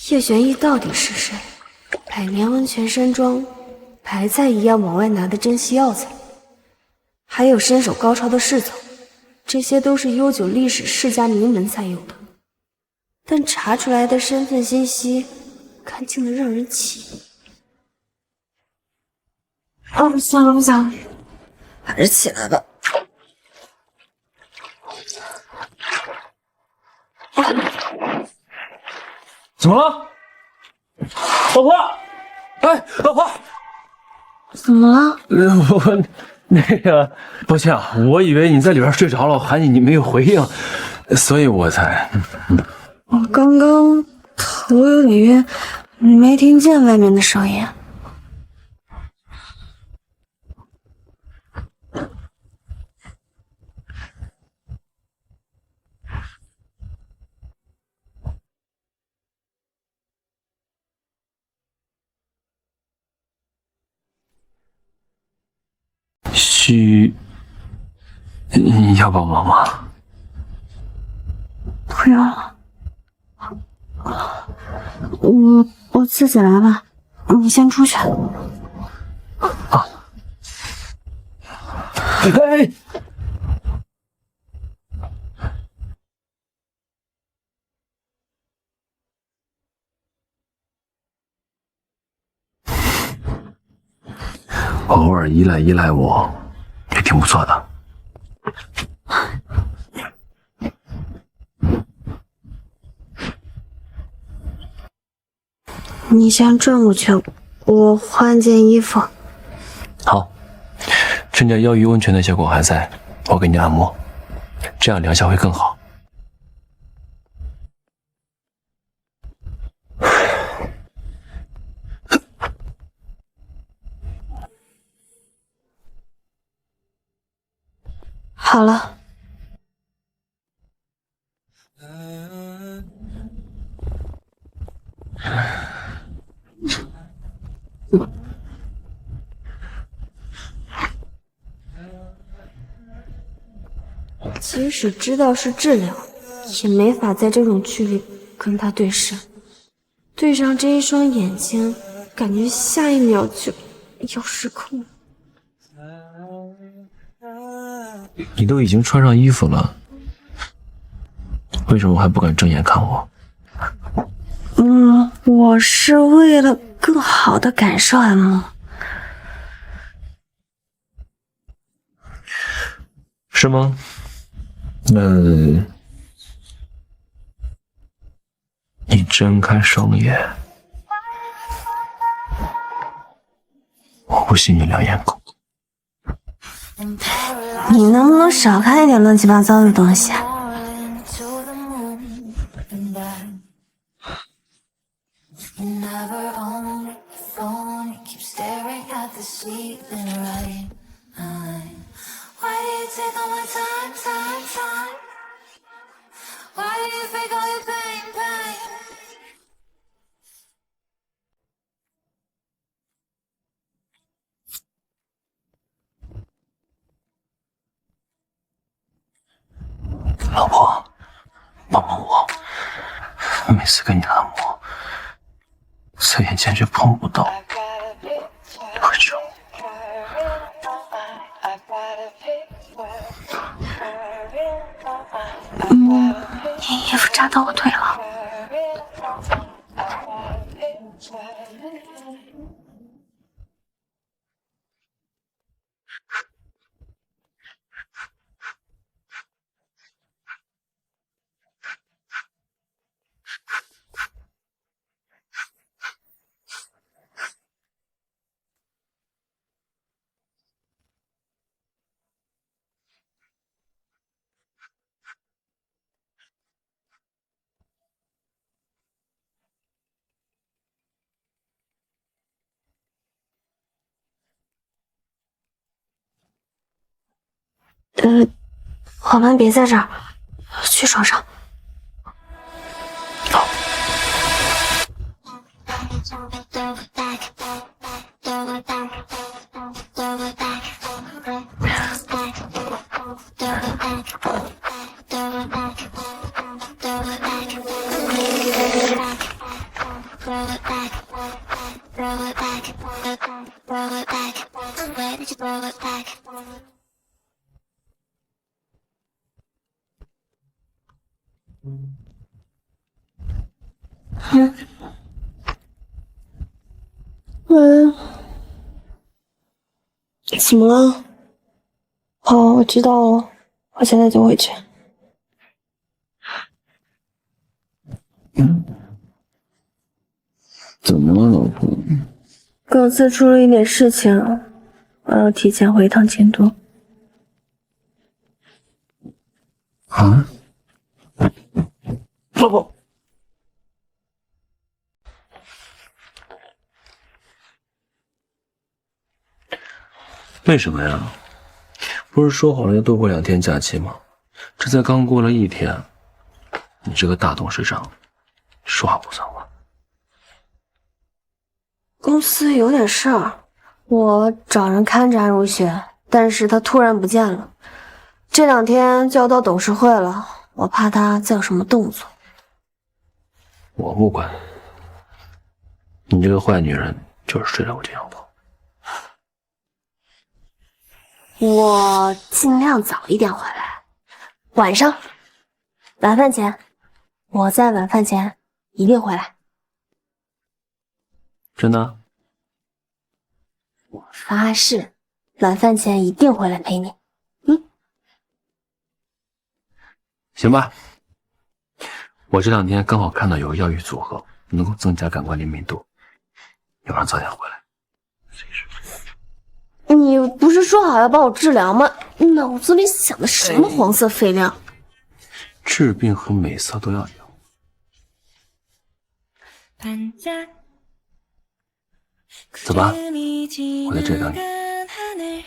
叶玄逸到底是谁？100年温泉山庄，白菜一样往外拿的珍稀药材，还有身手高超的侍从，这些都是悠久历史世家名门才有的。但查出来的身份信息，干净的让人起疑。不行了，不行了，还是起来吧。怎么了，老婆？哎，老婆，怎么了？我那个，抱歉啊，我以为你在里边睡着了，我喊你你没有回应，所以我才……我刚刚头有点晕，没听见外面的声音。你要帮忙吗？不用了，我自己来吧，你先出去。啊！哎！偶尔依赖我，也挺不错的。你先转过去，我换件衣服。好，趁着药浴温泉的效果还在，我给你按摩，这样疗效会更好。好了。即使知道是治疗，也没法在这种距离跟他对视。对上这一双眼睛，感觉下一秒就要失控。你都已经穿上衣服了，为什么还不敢正眼看我？我是为了更好的感受按摩。是吗？那你睁开双眼，我不信你两眼狗。你能不能少看一点乱七八糟的东西啊？老婆，帮帮我！每次跟你按摩，在眼前却碰不到，快救！你衣服扎到我腿了。我们别在这儿，去床上。怎么了？哦，我知道了，我现在就回去。怎么了，老婆？公司出了一点事情，我要提前回一趟京都。啊？不，为什么呀？不是说好了要多过2天假期吗？这才刚过了1天，你这个大董事长，说话不算话。公司有点事儿，我找人看着安如雪，但是他突然不见了。这2天就要到董事会了，我怕他再有什么动作。我不管，你这个坏女人就是睡了我这张床。我尽量早一点回来，晚上晚饭前，我在晚饭前一定回来。真的？我发誓，晚饭前一定回来陪你。行吧。我这2天刚好看到有个药浴组合能够增加感官灵敏度，要不然早点回来。你不是说好要帮我治疗吗？脑子里想的什么黄色废料？治病和美色都要有。走吧，我在这里等你。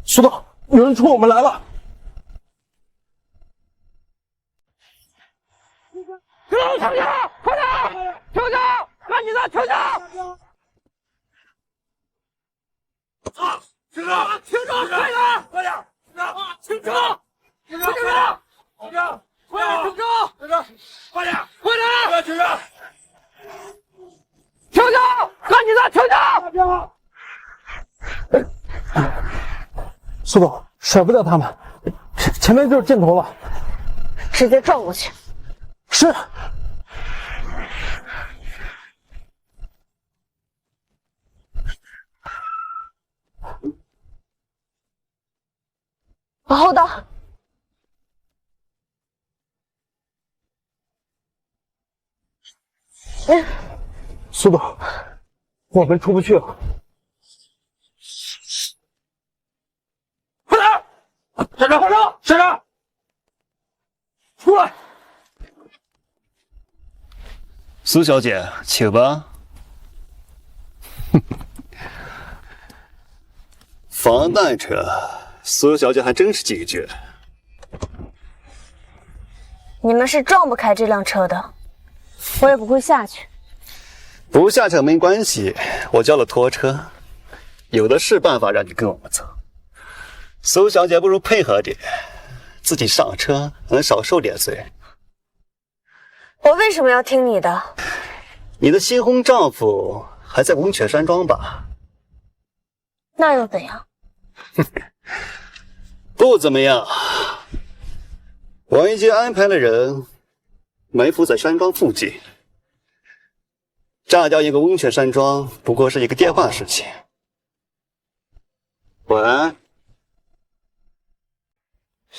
苏导，有人冲我们来了！停手！快点！停手！赶紧的，停手！啊！停手！停手！快点！快点！停手！停手！停手！快点！停手！快点！快点！停手！停手！赶紧的，停手！苏总，甩不掉他们，前面就是尽头了，直接撞过去。是。往后倒。苏总，我们出不去了。站长，站长，出来！苏小姐，请吧。防弹车，苏小姐还真是警觉。你们是撞不开这辆车的，我也不会下去。不下车没关系，我叫了拖车，有的是办法让你跟我们走。苏小姐不如配合点，自己上车能少受点罪。我为什么要听你的？你的新婚丈夫还在温泉山庄吧？那又怎样？不怎么样。我已经安排了人埋伏在山庄附近，炸掉一个温泉山庄不过是一个电话事情。喂。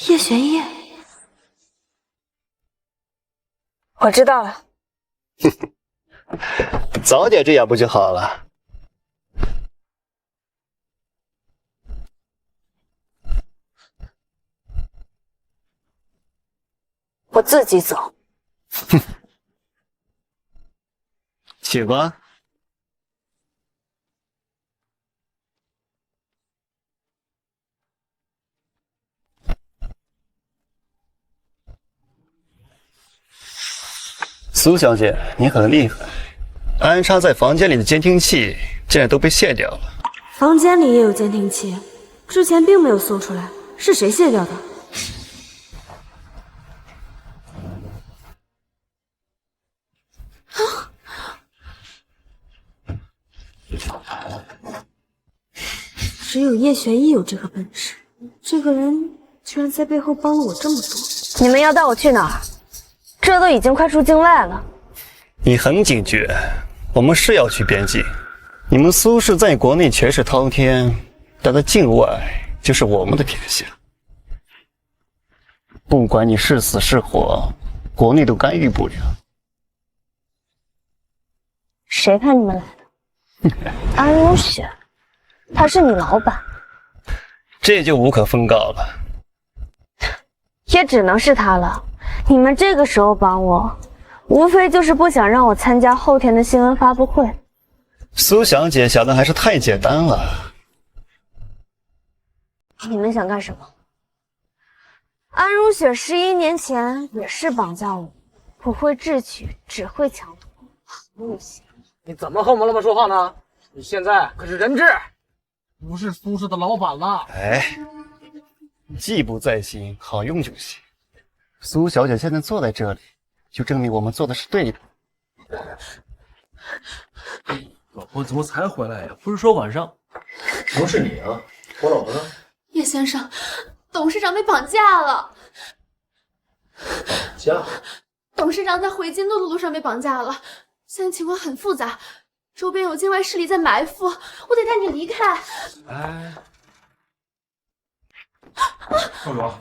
叶玄烨，我知道了。早点这样不就好了？我自己走。请吧。苏小姐，你很厉害，安插在房间里的监听器竟然都被卸掉了。房间里也有监听器，之前并没有搜出来，是谁卸掉的？只有叶玄烨有这个本事，这个人居然在背后帮了我这么多。你们要带我去哪儿？这都已经快出境外了。你很警觉，我们是要去边境。你们苏氏在国内权势滔天，但在境外就是我们的天下。不管你是死是活，国内都干预不了。谁派你们来的？安如雪，他是你老板。这就无可奉告了。也只能是他了。你们这个时候帮我，无非就是不想让我参加后天的新闻发布会。苏小姐想的还是太简单了。你们想干什么？安如雪11年前也是绑架我，不会智取，只会强夺。不行，你怎么和我们老板说话呢？你现在可是人质，不是苏氏的老板了。哎，技不在心，好用就行。苏小姐现在坐在这里，就证明我们做的是对的。老婆怎么才回来呀？不是说晚上？怎么是你啊？我老婆呢？叶先生，董事长被绑架了。绑架？董事长在回京都的路上被绑架了，现在情况很复杂，周边有境外势力在埋伏，我得带你离开。哎，少主，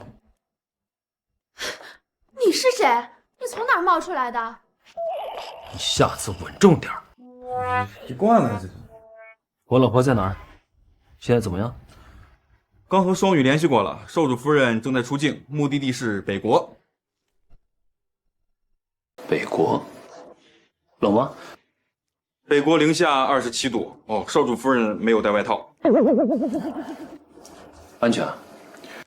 你是谁？你从哪儿冒出来的？你下次稳重点。一惯了这。我老婆在哪儿？现在怎么样？刚和双羽联系过了，少主夫人正在出境，目的地是北国。北国？冷吗？北国零下27度。哦，少主夫人没有带外套。安全？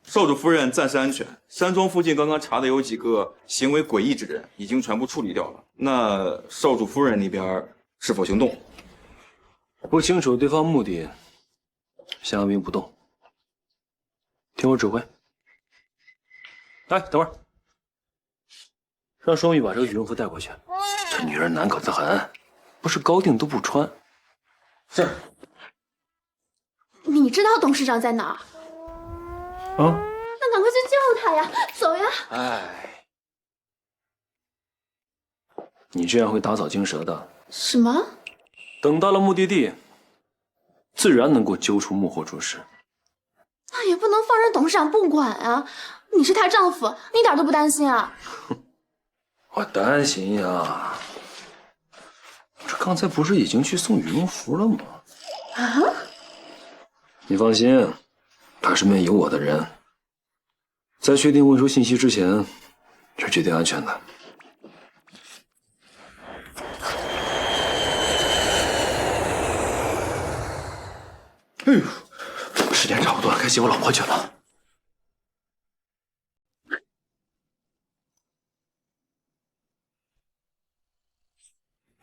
少主夫人暂时安全。山庄附近刚刚查的有几个行为诡异之人，已经全部处理掉了。那少主夫人那边是否行动？不清楚对方目的，先按兵不动，听我指挥。哎，等会儿，让双玉把这个羽绒服带过去。这女人难搞得很，不是高定都不穿。是。你知道董事长在哪儿？啊？那赶快去救他呀！走呀！哎，你这样会打草惊蛇的。什么？等到了目的地，自然能够揪出幕后主使。那也不能放任董事长不管啊！你是她丈夫，你一点都不担心啊？我担心呀，这刚才不是已经去送羽绒服了吗？啊？你放心，他身边有我的人，在确定问出信息之前，是绝对安全的。哎呦，时间差不多了，该接我老婆去了。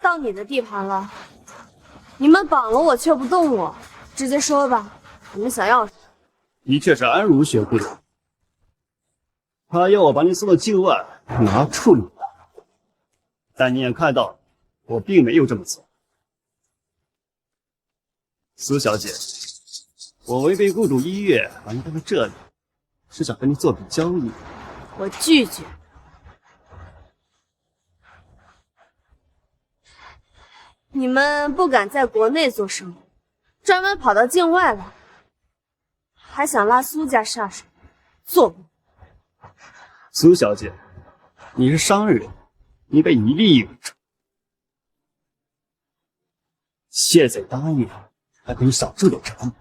到你的地盘了，你们绑了我却不动我，直接说吧，你们想要什么？的确是安如雪不懂，他要我把你送到境外拿处理了，但你也看到，我并没有这么做。苏小姐，我违背雇主意愿把你带到这里，是想和你做笔交易。我拒绝。你们不敢在国内做生意，专门跑到境外来，还想拉苏家下水，做不？苏小姐，你是商人，你得以利益为主。现在答应，还可以少挣点成本，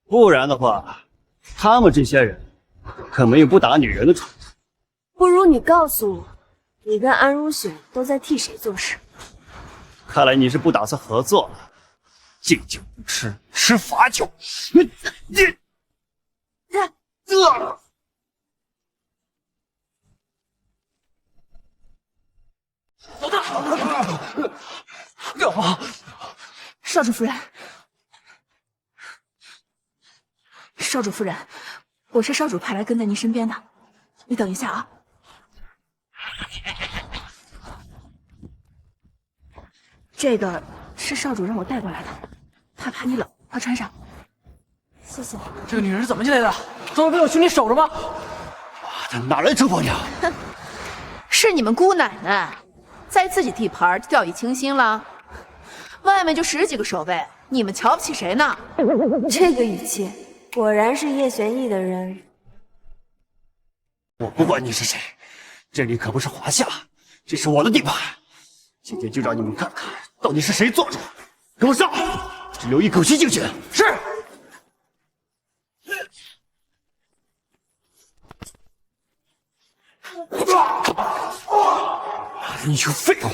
不然的话，他们这些人可没有不打女人的传统。不如你告诉我，你跟安如雪都在替谁做事？看来你是不打算合作了，敬酒不吃吃罚酒。你少主夫人，少主夫人，我是少主派来跟在您身边的，你等一下啊。这个是少主让我带过来的，他怕你冷，快穿上。谢谢。这个女人是怎么进来的？周围有兄弟守着吗？的，哪来臭婆娘？哼，是你们姑奶奶在自己地盘就掉以轻心了。外面就10几个守卫，你们瞧不起谁呢？这个语气，果然是叶玄逸的人。我不管你是谁，这里可不是华夏，这是我的地盘。今天就让你们看看，到底是谁做主。给我上，只留一口气进去。是。你个废物！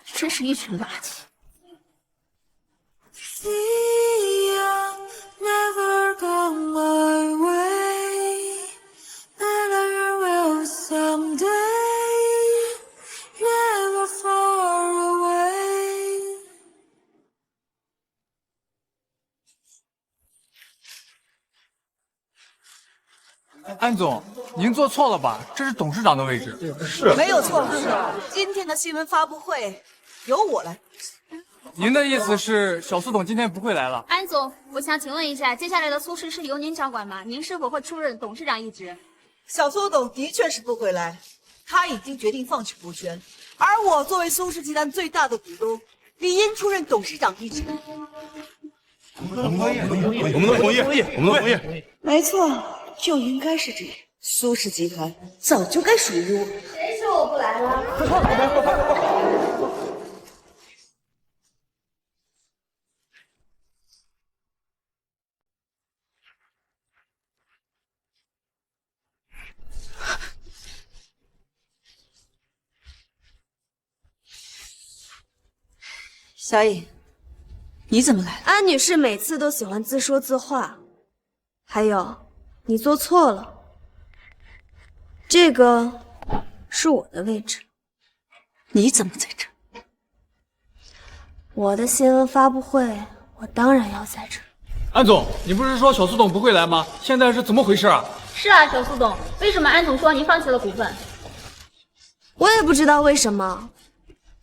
真是一群垃圾。安总，您做错了吧？这是董事长的位置。是，没有错。今天的新闻发布会由我来。您的意思是小苏董今天不会来了？安总，我想请问一下，接下来的苏氏是由您掌管吗？您是否会出任董事长一职？小苏董的确是不会来，他已经决定放弃股权，而我作为苏氏集团最大的股东，理应出任董事长一职。我们同意，我们同意，我们同意。没错，就应该是这样。苏氏集团早就该属于我。谁说我不来了？小颖，你怎么来了？安女士每次都喜欢自说自话，还有，你做错了，这个是我的位置。你怎么在这？我的新闻发布会，我当然要在这。安总，你不是说小苏董不会来吗？现在是怎么回事啊？是啊，小苏董，为什么安总说您放弃了股份？我也不知道为什么。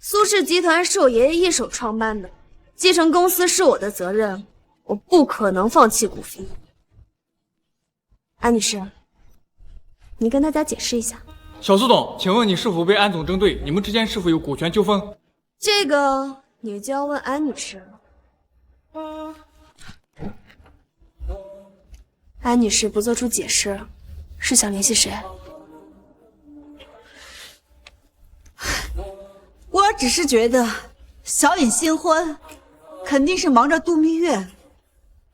苏氏集团是我爷爷一手创办的，继承公司是我的责任，我不可能放弃股份。安女士，你跟大家解释一下。小苏董，请问你是否被安总针对？你们之间是否有股权纠纷？这个你就要问安女士了。安女士不做出解释，是想联系谁？我只是觉得小颖新婚，肯定是忙着度蜜月，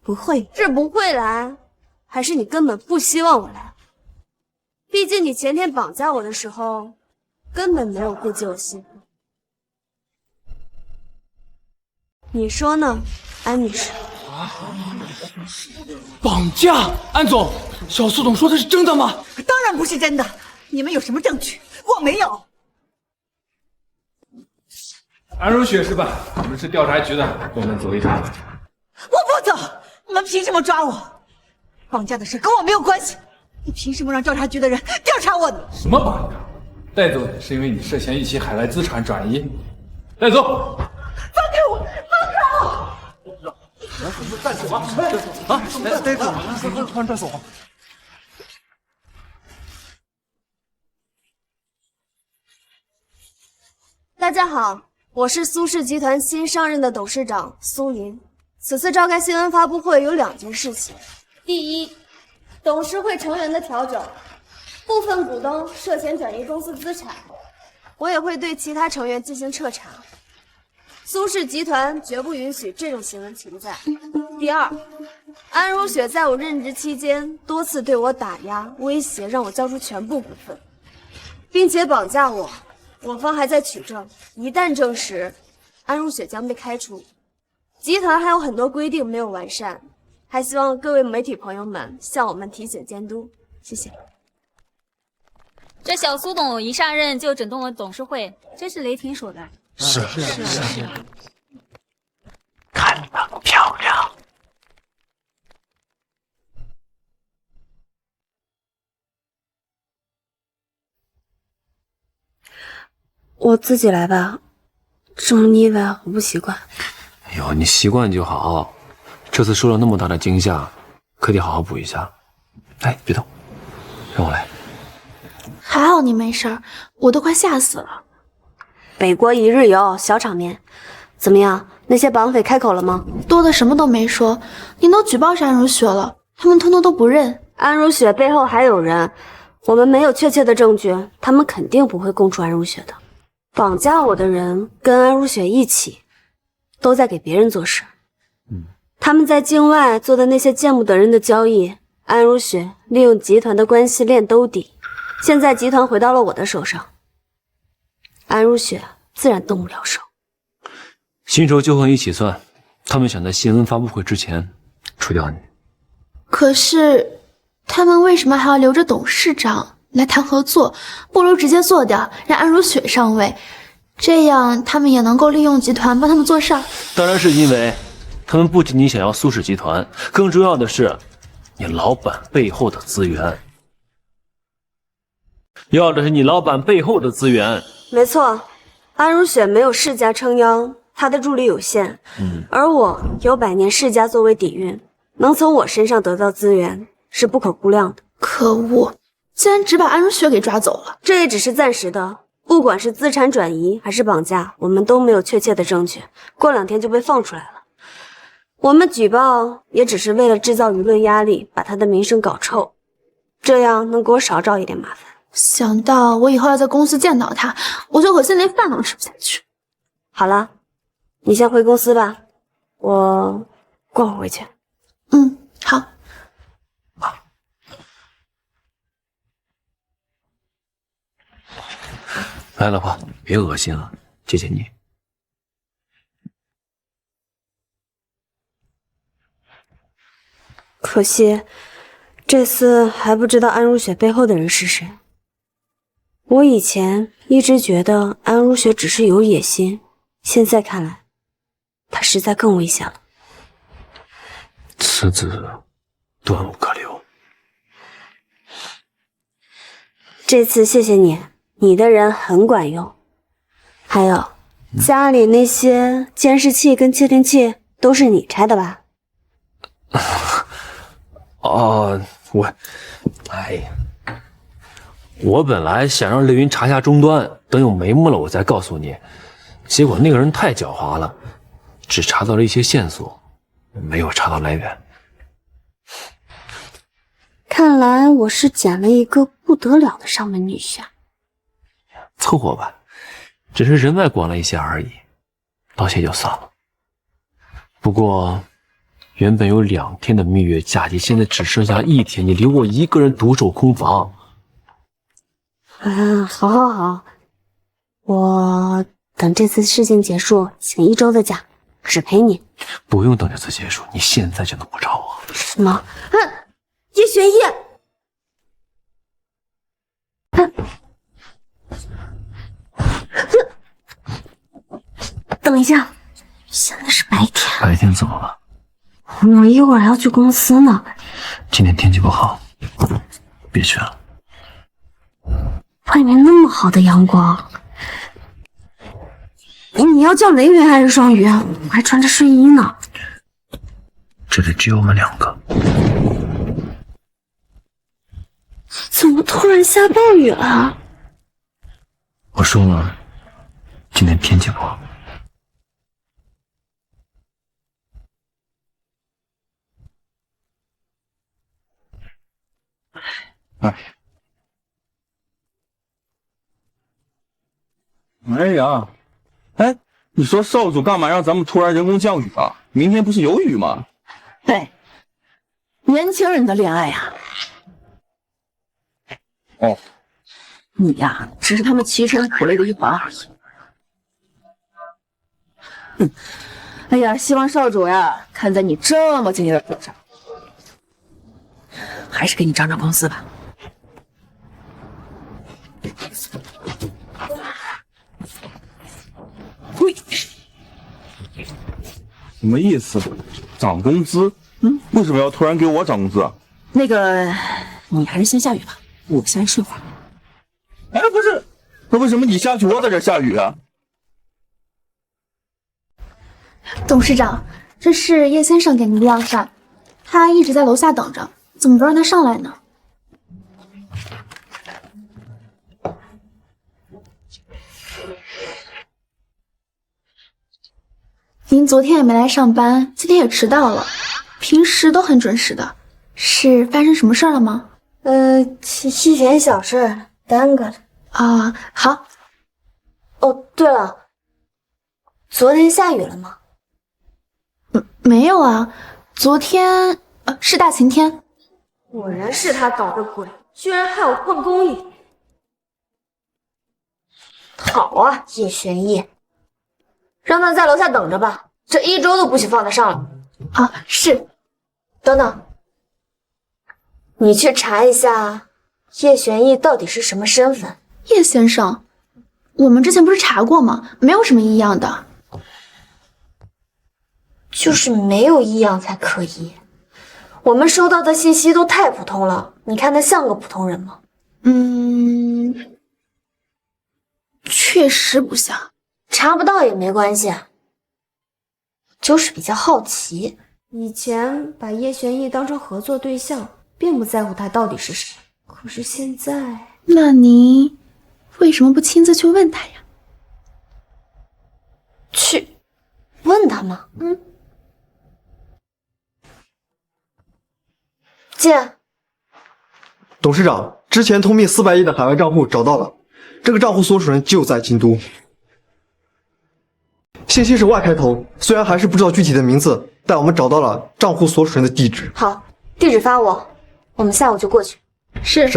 不会是不会来，还是你根本不希望我来？毕竟你前天绑架我的时候，根本没有顾及我心。你说呢，安女士？绑架？安总，小苏董说的是真的吗？当然不是真的，你们有什么证据？我没有。安如雪是吧？我们是调查局的，跟我们走一趟。我不走！你们凭什么抓我？绑架的事跟我没有关系，你凭什么让调查局的人调查我呢？什么绑架？带走你是因为你涉嫌一起海外资产转移，带走。放开我！放开我！站住啊！啊，带走，快转手。大家好，我是苏氏集团新上任的董事长苏林。此次召开新闻发布会有2件事情：第一，董事会成员的调整，部分股东涉嫌转移公司资产，我也会对其他成员进行彻查。苏氏集团绝不允许这种行为存在。第二，安如雪在我任职期间多次对我打压、威胁，让我交出全部股份，并且绑架我。我方还在取证，一旦证实，安如雪将被开除。集团还有很多规定没有完善，还希望各位媒体朋友们向我们提醒监督，谢谢。这小苏董一上任就整顿了董事会，真是雷霆手段。是，看得漂亮。我自己来吧，这么腻歪我不习惯。哎呦，你习惯就好。这次受了那么大的惊吓，可得好好补一下。哎，别动，让我来。还好你没事儿，我都快吓死了。北国一日游，小场面，怎么样？那些绑匪开口了吗？多的什么都没说，你都举报是安如雪了，他们通通都不认。安如雪背后还有人，我们没有确切的证据，他们肯定不会供出安如雪的。绑架我的人跟安如雪一起，都在给别人做事。他们在境外做的那些见不得人的交易，安如雪利用集团的关系链兜底，现在集团回到了我的手上，安如雪自然动不了手。新仇旧恨一起算，他们想在新闻发布会之前除掉你。可是他们为什么还要留着董事长来谈合作？不如直接做掉，让安如雪上位，这样他们也能够利用集团帮他们做事儿。当然是因为他们不仅仅想要苏氏集团，更重要的是你老板背后的资源，要的是你老板背后的资源。没错，安如雪没有世家撑腰，她的助力有限，而我有百年世家作为底蕴，能从我身上得到资源是不可估量的。可恶，竟然只把安如雪给抓走了。这也只是暂时的，不管是资产转移还是绑架，我们都没有确切的证据，过2天就被放出来了。我们举报也只是为了制造舆论压力，把他的名声搞臭，这样能给我少找一点麻烦。想到我以后要在公司见到他，我就恶心连饭都吃不下去。好了，你先回公司吧，我过会儿回去。好。来，老婆，别恶心了，谢谢你。可惜，这次还不知道安如雪背后的人是谁。我以前一直觉得安如雪只是有野心，现在看来，她实在更危险了。此子断无可留。这次谢谢你，你的人很管用。还有，家里那些监视器跟窃听器都是你拆的吧？哦，我本来想让雷云查下终端，等有眉目了我再告诉你，结果那个人太狡猾了，只查到了一些线索，没有查到来源。看来我是捡了一个不得了的上门女婿啊！凑合吧，只是人脉广了一些而已，道谢就算了。不过原本有2天的蜜月假期，现在只剩下1天，你留我一个人独守空房。好，我等这次事情结束，请1周的假，只陪你。不用等这次结束，你现在就能不找我。什么？叶玄逸！等一下，现在是白天。白天怎么了？我一会儿还要去公司呢。今天天气不好，别去了。外面那么好的阳光，你要叫雷云还是双鱼？我还穿着睡衣呢。这里只有我们2个。怎么突然下暴雨了？我说了，今天天气不好。哎呀，哎，你说少主干嘛让咱们突然人工降雨啊？明天不是有雨吗？对，年轻人的恋爱呀。哦，你呀，只是他们齐声苦累的一环而已。哎呀，希望少主呀，看在你这么敬业的份上，还是给你涨涨工资吧。什么意思？涨工资？为什么要突然给我涨工资啊？那个，你还是先下雨吧，我先睡会儿。哎，不是，那为什么你下去，我在这下雨啊？董事长，这是叶先生给您的药膳，他一直在楼下等着，怎么不让他上来呢？您昨天也没来上班，今天也迟到了，平时都很准时的，是发生什么事儿了吗？一点小事耽搁了。啊，好。哦，对了，昨天下雨了吗？没有啊，昨天是大晴天。果然是他捣的鬼，居然害我旷工1天。好啊，叶玄逸，让他在楼下等着吧，这1周都不许放他上来。啊，是。等等，你去查一下叶玄逸到底是什么身份。叶先生，我们之前不是查过吗？没有什么异样的。就是没有异样才可疑。我们收到的信息都太普通了，你看他像个普通人吗？确实不像。查不到也没关系，就是比较好奇。以前把叶玄逸当成合作对象，并不在乎他到底是谁。可是现在，那您为什么不亲自去问他呀？去问他吗？进。董事长，之前通灭400亿的海外账户找到了，这个账户所属人就在京都，信息是 Y 开头，虽然还是不知道具体的名字，但我们找到了账户所属人的地址。好，地址发我，我们下午就过去。是。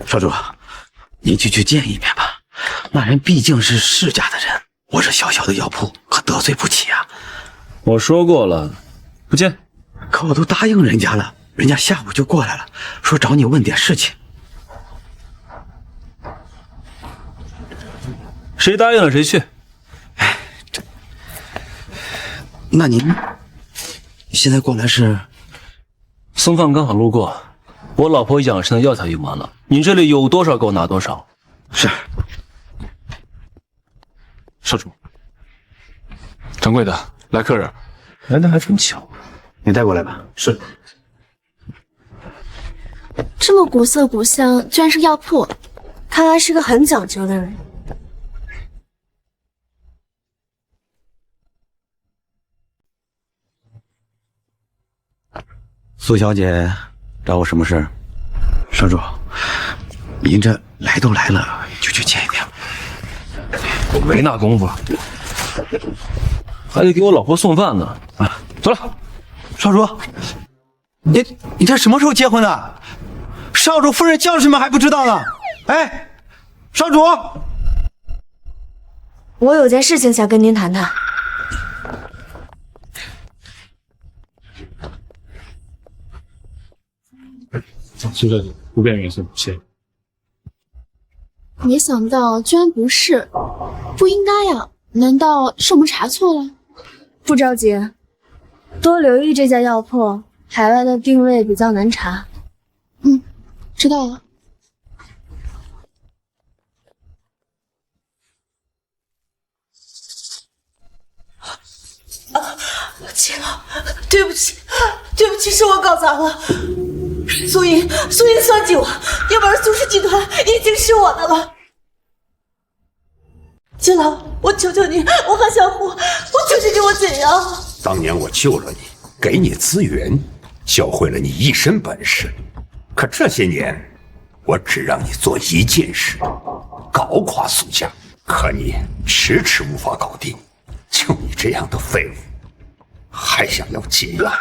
少主，你就去见一面吧，那人毕竟是世家的人，我这小小的药铺可得罪不起啊。我说过了，不见。可我都答应人家了，人家下午就过来了，说找你问点事情。谁答应了谁去。那您现在过来是？松放刚好路过，我老婆养生的药材用完了，你这里有多少给我拿多少。是。少主，掌柜的，来客人。来的还真巧，你带过来吧。是。这么古色古香，居然是药铺，看来是个很讲究的人。苏小姐找我什么事？少主，您这来都来了，就去见一面。我没那功夫，还得给我老婆送饭呢。啊，走了。少主，你这什么时候结婚的？少主夫人叫什么还不知道呢？哎，少主，我有件事情想跟您谈谈。苏小姐，不便远送，谢谢。没想到居然不是，不应该呀？难道是我们查错了？不着急，多留意这家药铺，海外的定位比较难查。知道了。秦老，对不起，对不起，是我搞砸了。苏银算计我，要不然苏氏集团已经是我的了。秦老，我求求你，我很想活，我求求你，我怎样？当年我救了你，给你资源，教会了你一身本事。可这些年，我只让你做一件事，搞垮苏家。可你迟迟无法搞定，就你这样的废物，还想要解药？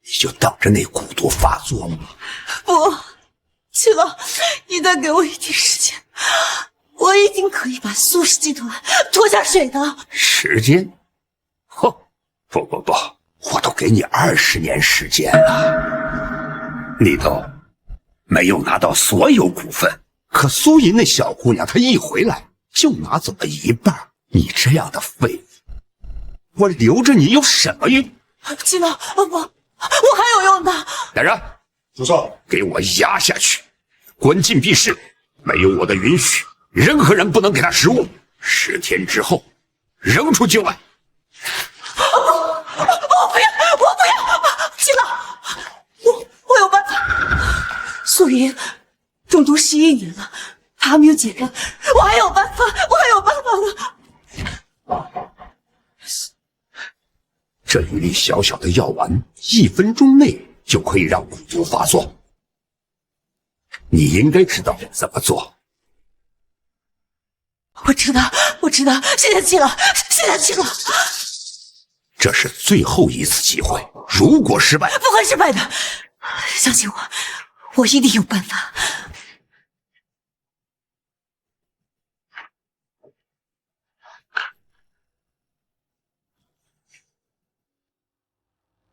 你就等着那蛊毒发作吧。不，秦老，你再给我一点时间，我一定可以把苏氏集团拖下水的。时间？哼，不，我都给你20年时间了，你都没有拿到所有股份。可苏银那小姑娘，她一回来就拿走了一半。你这样的废物，我留着你有什么用？秦老，不，我还有用呢。来人，主上，给我压下去，关禁闭室，没有我的允许，任何人不能给他食物。10天之后，扔出境外。我不要！行了，我有办法。素云中毒11年了，他还没有解开，我还有办法的。这一粒小小的药丸，1分钟内就可以让蛊毒发作。你应该知道怎么做。我知道，现在去了。这是最后一次机会，如果失败，不会失败的，相信我，我一定有办法。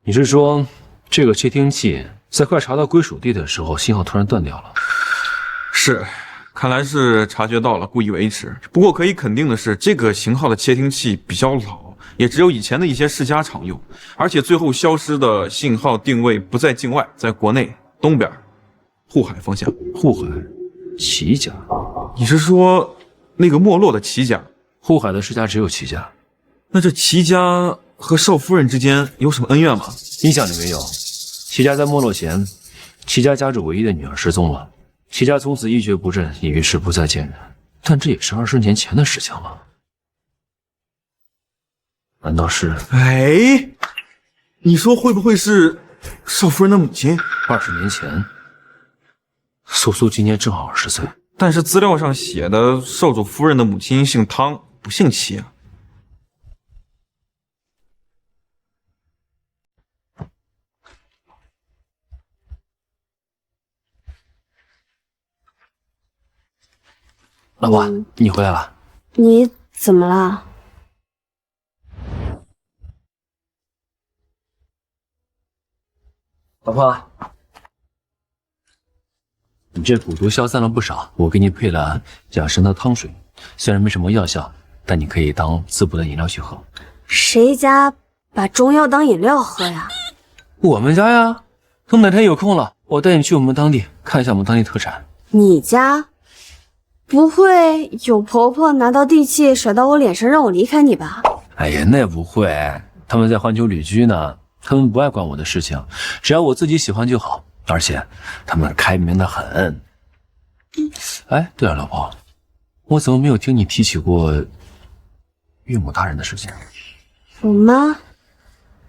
你是说，这个窃听器在快查到归属地的时候，信号突然断掉了？是，看来是察觉到了，故意维持。不过可以肯定的是，这个型号的窃听器比较老，也只有以前的一些世家常用，而且最后消失的信号定位不在境外，在国内东边，沪海方向。沪海，齐家？你是说那个没落的齐家？沪海的世家只有齐家，那这齐家和少夫人之间有什么恩怨吗？印象里没有。齐家在没落前，齐家家主唯一的女儿失踪了，齐家从此一蹶不振，于是不再见人。但这也是20年前的事情了。难道是？哎，你说会不会是少夫人的母亲？20年前，苏苏今年正好20岁，但是资料上写的少主夫人的母亲姓汤，不姓齐啊。老婆，你回来了。你怎么了？老婆，你这蛊毒消散了不少，我给你配了养生的汤水，虽然没什么药效，但你可以当滋补的饮料去喝。谁家把中药当饮料喝呀？我们家呀。等哪天有空了，我带你去我们当地看一下我们当地特产。你家？不会有婆婆拿到地契甩到我脸上让我离开你吧？哎呀，那不会，他们在环球旅居呢，他们不爱管我的事情，只要我自己喜欢就好，而且他们开明的很。哎，对了，老婆，我怎么没有听你提起过岳母大人的事情？我妈，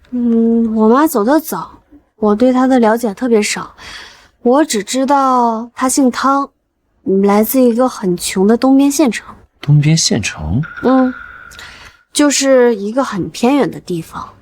我妈走得早，我对她的了解特别少，我只知道她姓汤。来自一个很穷的东边县城。东边县城？就是一个很偏远的地方。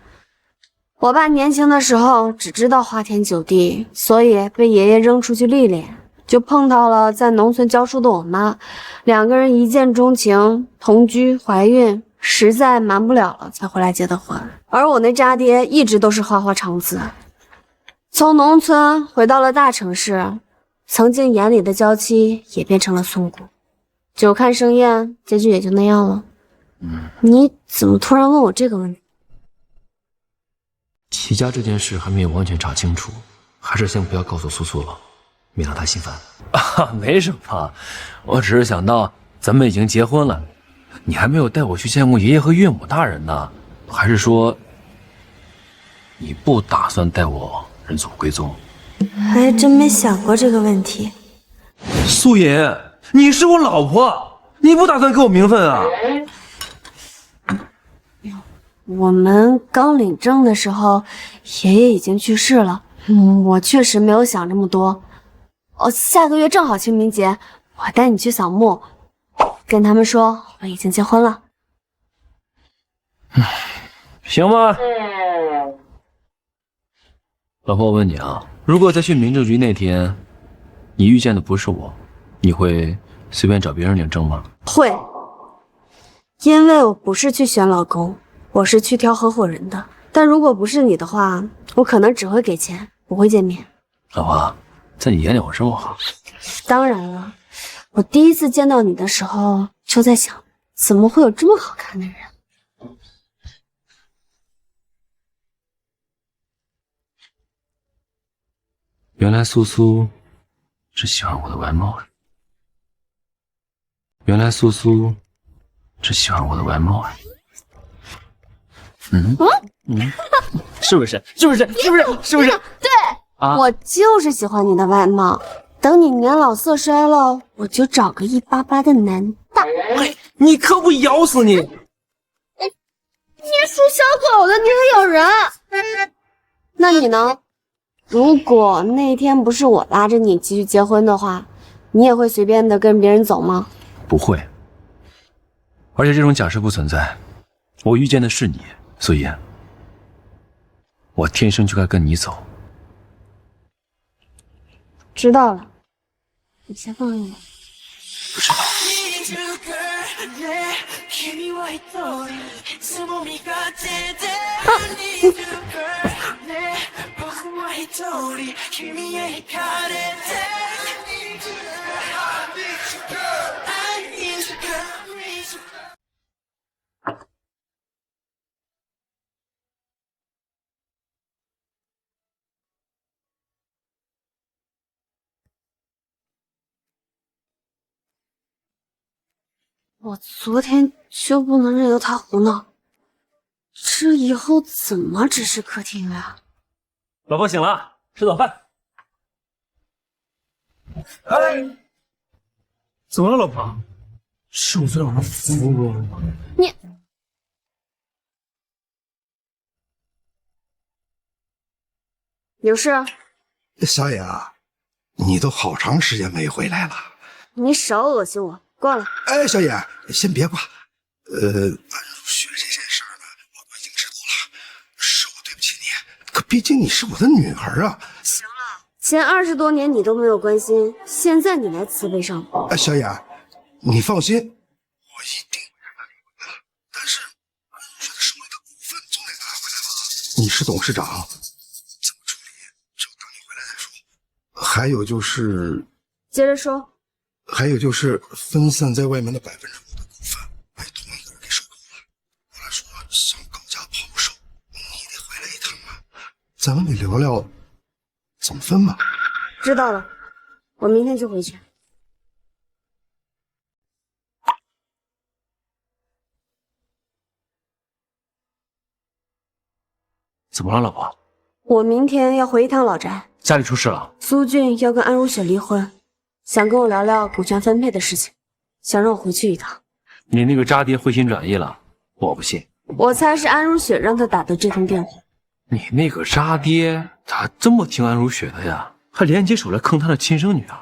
我爸年轻的时候只知道花天酒地，所以被爷爷扔出去历练，就碰到了在农村教书的我妈，两个人一见钟情，同居怀孕，实在瞒不了了才回来结的婚。而我那渣爹一直都是花花肠子，从农村回到了大城市，曾经眼里的娇妻也变成了孙姑，久看生厌，结局也就那样了。你怎么突然问我这个问题？齐家这件事还没有完全查清楚，还是先不要告诉苏苏了，免得她心烦。啊，没什么，我只是想到咱们已经结婚了，你还没有带我去见过爷爷和岳母大人呢，还是说你不打算带我认祖归宗？还真没想过这个问题。素隐，你是我老婆，你不打算给我名分啊？我们刚领证的时候，爷爷已经去世了。我确实没有想这么多。下个月正好清明节，我带你去扫墓，跟他们说我已经结婚了。行吧。老婆，我问你啊，如果在去民政局那天，你遇见的不是我，你会随便找别人领证吗？会，因为我不是去选老公，我是去挑合伙人的。但如果不是你的话，我可能只会给钱，不会见面。老婆，在你眼里我这么好？当然了，我第一次见到你的时候就在想，怎么会有这么好看的人？原来苏苏只喜欢我的外貌呀！原来苏苏只喜欢我的外貌呀！是不是？是不是？是不是？是不是？对，啊，我就是喜欢你的外貌。等你年老色衰了，我就找个188的男大。你可不咬死你！你属小狗的，你还咬人？那你呢？如果那天不是我拉着你继续结婚的话，你也会随便的跟别人走吗？不会，而且这种假设不存在。我遇见的是你，素颜，我天生就该跟你走。知道了，你先放下吧。不知道。我昨天就不能任由他胡闹，这以后怎么指示客厅啊？老婆醒了，吃早饭。哎，怎么了，老婆？是我昨天晚上服过了吗？你有事？小野啊，你都好长时间没回来了。你少恶心我，挂了。哎，小野，先别挂。安如雪这件事呢，我都已经知道了，是我对不起你。可毕竟你是我的女儿啊。行了，前20多年你都没有关心，现在你来慈悲上报。哎，小野，你放心，我一定会让他离婚的。但是安如雪的手里的股份总得拿回来吧？你是董事长，怎么处理就等你回来再说。还有就是，接着说。还有就是分散在外面的5%的股份被同一个人给收购了。后来说想高价抛售，你得回来一趟啊，咱们得聊聊怎么分嘛。知道了，我明天就回去。怎么了，老婆？我明天要回一趟老宅，家里出事了？苏俊要跟安如雪离婚。想跟我聊聊股权分配的事情，想让我回去一趟。你那个渣爹回心转意了，我不信。我猜是安如雪让他打的这通电话。你那个渣爹，他这么听安如雪的呀？还连起手来坑他的亲生女儿？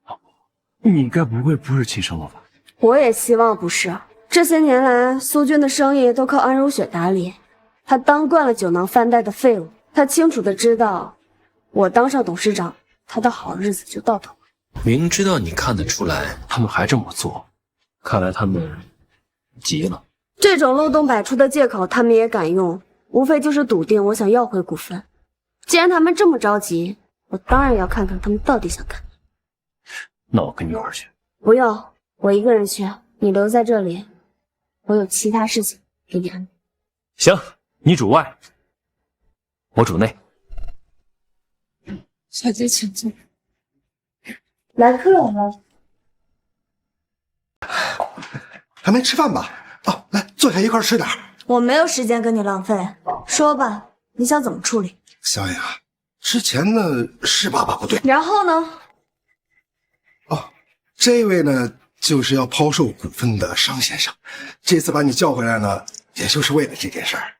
老婆，你该不会不是亲生的吧？我也希望不是。这些年来，苏军的生意都靠安如雪打理，他当惯了酒囊饭袋的废物，他清楚的知道，我当上董事长。他的好日子就到头了。明知道你看得出来，他们还这么做，看来他们急了。这种漏洞百出的借口他们也敢用，无非就是笃定我想要回股份。既然他们这么着急，我当然要看看他们到底想干嘛。那我跟你一块儿去。不用，我一个人去，你留在这里，我有其他事情给你安排。行，你主外，我主内。小姐请坐。来客人了。还没吃饭吧？哦，来坐下一块吃点。我没有时间跟你浪费，说吧，你想怎么处理？小野，之前呢是爸爸不对，然后呢？哦，这位呢就是要抛售股份的商先生，这次把你叫回来呢，也就是为了这件事儿。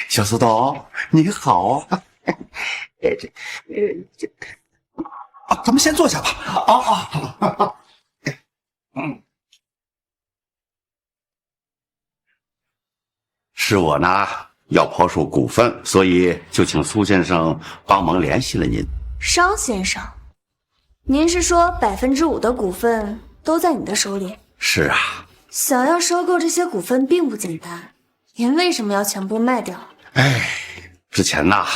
小苏董，你好。咱们先坐下吧。是我呢要抛售股份，所以就请苏先生帮忙联系了您。商先生，您是说5%的股份都在你的手里？是啊。想要收购这些股份并不简单，您为什么要全部卖掉？之前呐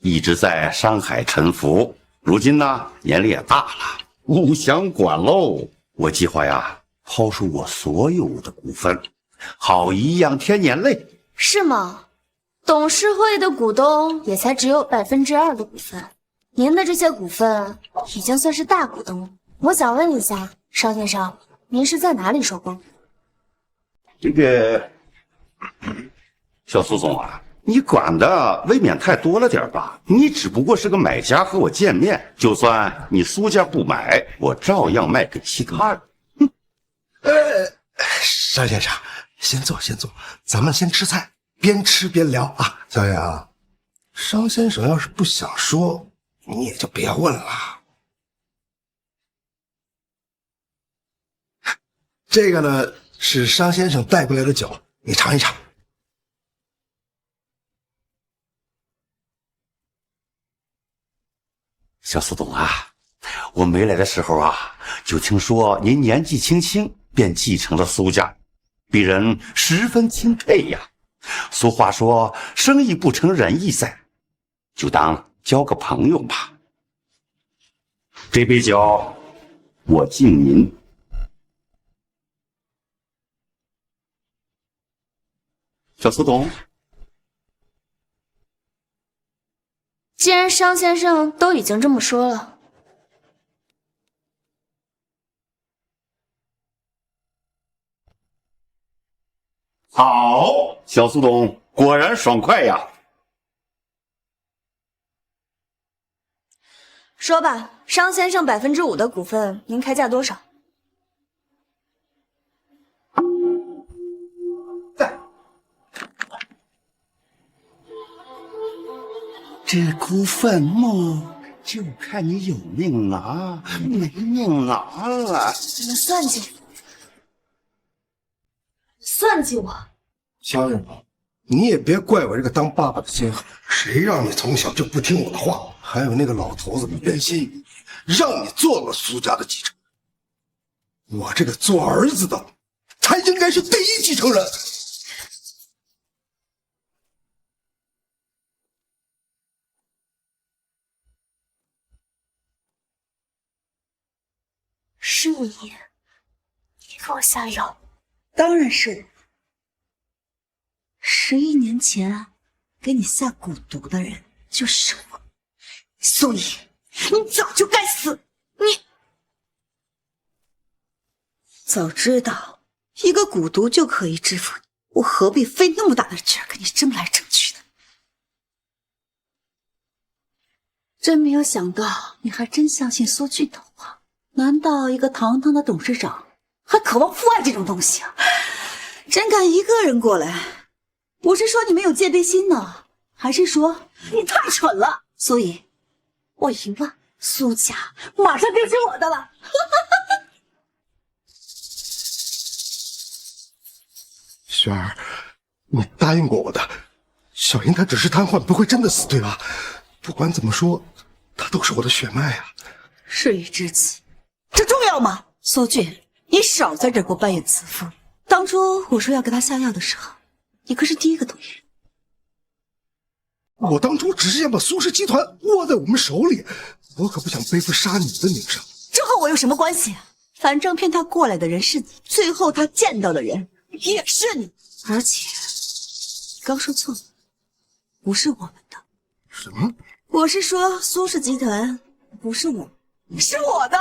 一直在山海沉浮，如今呢年龄也大了，不想管喽。我计划呀抛售我所有的股份，好颐养天年嘞。是吗？董事会的股东也才只有2%的股份，您的这些股份已经算是大股东了。我想问一下，邵先生，您是在哪里收工？这个小苏总啊，你管的未免太多了点吧？你只不过是个买家和我见面，就算你苏家不买，我照样卖给其他人。邵先生，先坐，咱们先吃菜，边吃边聊啊。小杨，商先生要是不想说，你也就别问了。这个呢是商先生带过来的酒，你尝一尝。小苏董啊，我没来的时候啊，就听说您年纪轻轻便继承了苏家，鄙人十分钦佩呀。俗话说，生意不成仁义在，就当交个朋友吧。这杯酒，我敬您。小苏董，既然商先生都已经这么说了，好，小苏董果然爽快呀。说吧，商先生5%的股份，您开价多少？这股份嘛，就看你有命拿没命拿了。你们算计，算计我！小杨，你也别怪我这个当爸爸的心狠，谁让你从小就不听我的话？还有那个老头子偏心于你，让你做了苏家的继承人。我这个做儿子的，才应该是第一继承人。是你给我下药？当然是我。11年前给你下蛊毒的人就是我，苏怡，你早就该死！你早知道一个蛊毒就可以制服你，我何必费那么大的劲儿跟你争来争去的？真没有想到，你还真相信苏剧的话。难道一个堂堂的董事长还渴望父爱这种东西啊？真敢一个人过来！我是说你没有戒备心呢，还是说你太蠢了？所以，我赢了，苏家马上就是我的了。雪儿，你答应过我的，小英她只是瘫痪，不会真的死，对吧？不管怎么说，她都是我的血脉啊。事已至此，这重要吗？苏俊，你少在这给我扮演慈父。当初我说要给他下药的时候，你可是第一个同意。我当初只是想把苏氏集团握在我们手里，我可不想背负杀你的名声。这和我有什么关系啊？反正骗他过来的人是你，最后他见到的人也是你。而且，你刚说错了，不是我们的。什么？我是说苏氏集团不是我，是我的。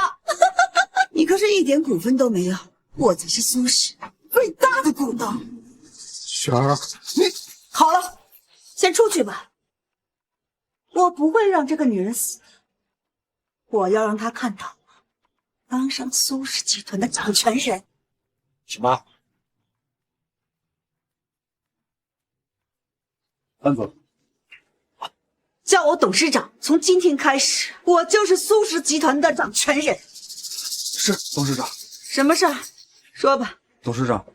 你可是一点股份都没有，我才是苏氏最大的股东。雪儿，你好了，先出去吧。我不会让这个女人死的，我要让她看到当上苏氏集团的掌权人。什么？安总，叫我董事长，从今天开始，我就是苏氏集团的掌权人。是董事长。什么事儿？说吧。董事长，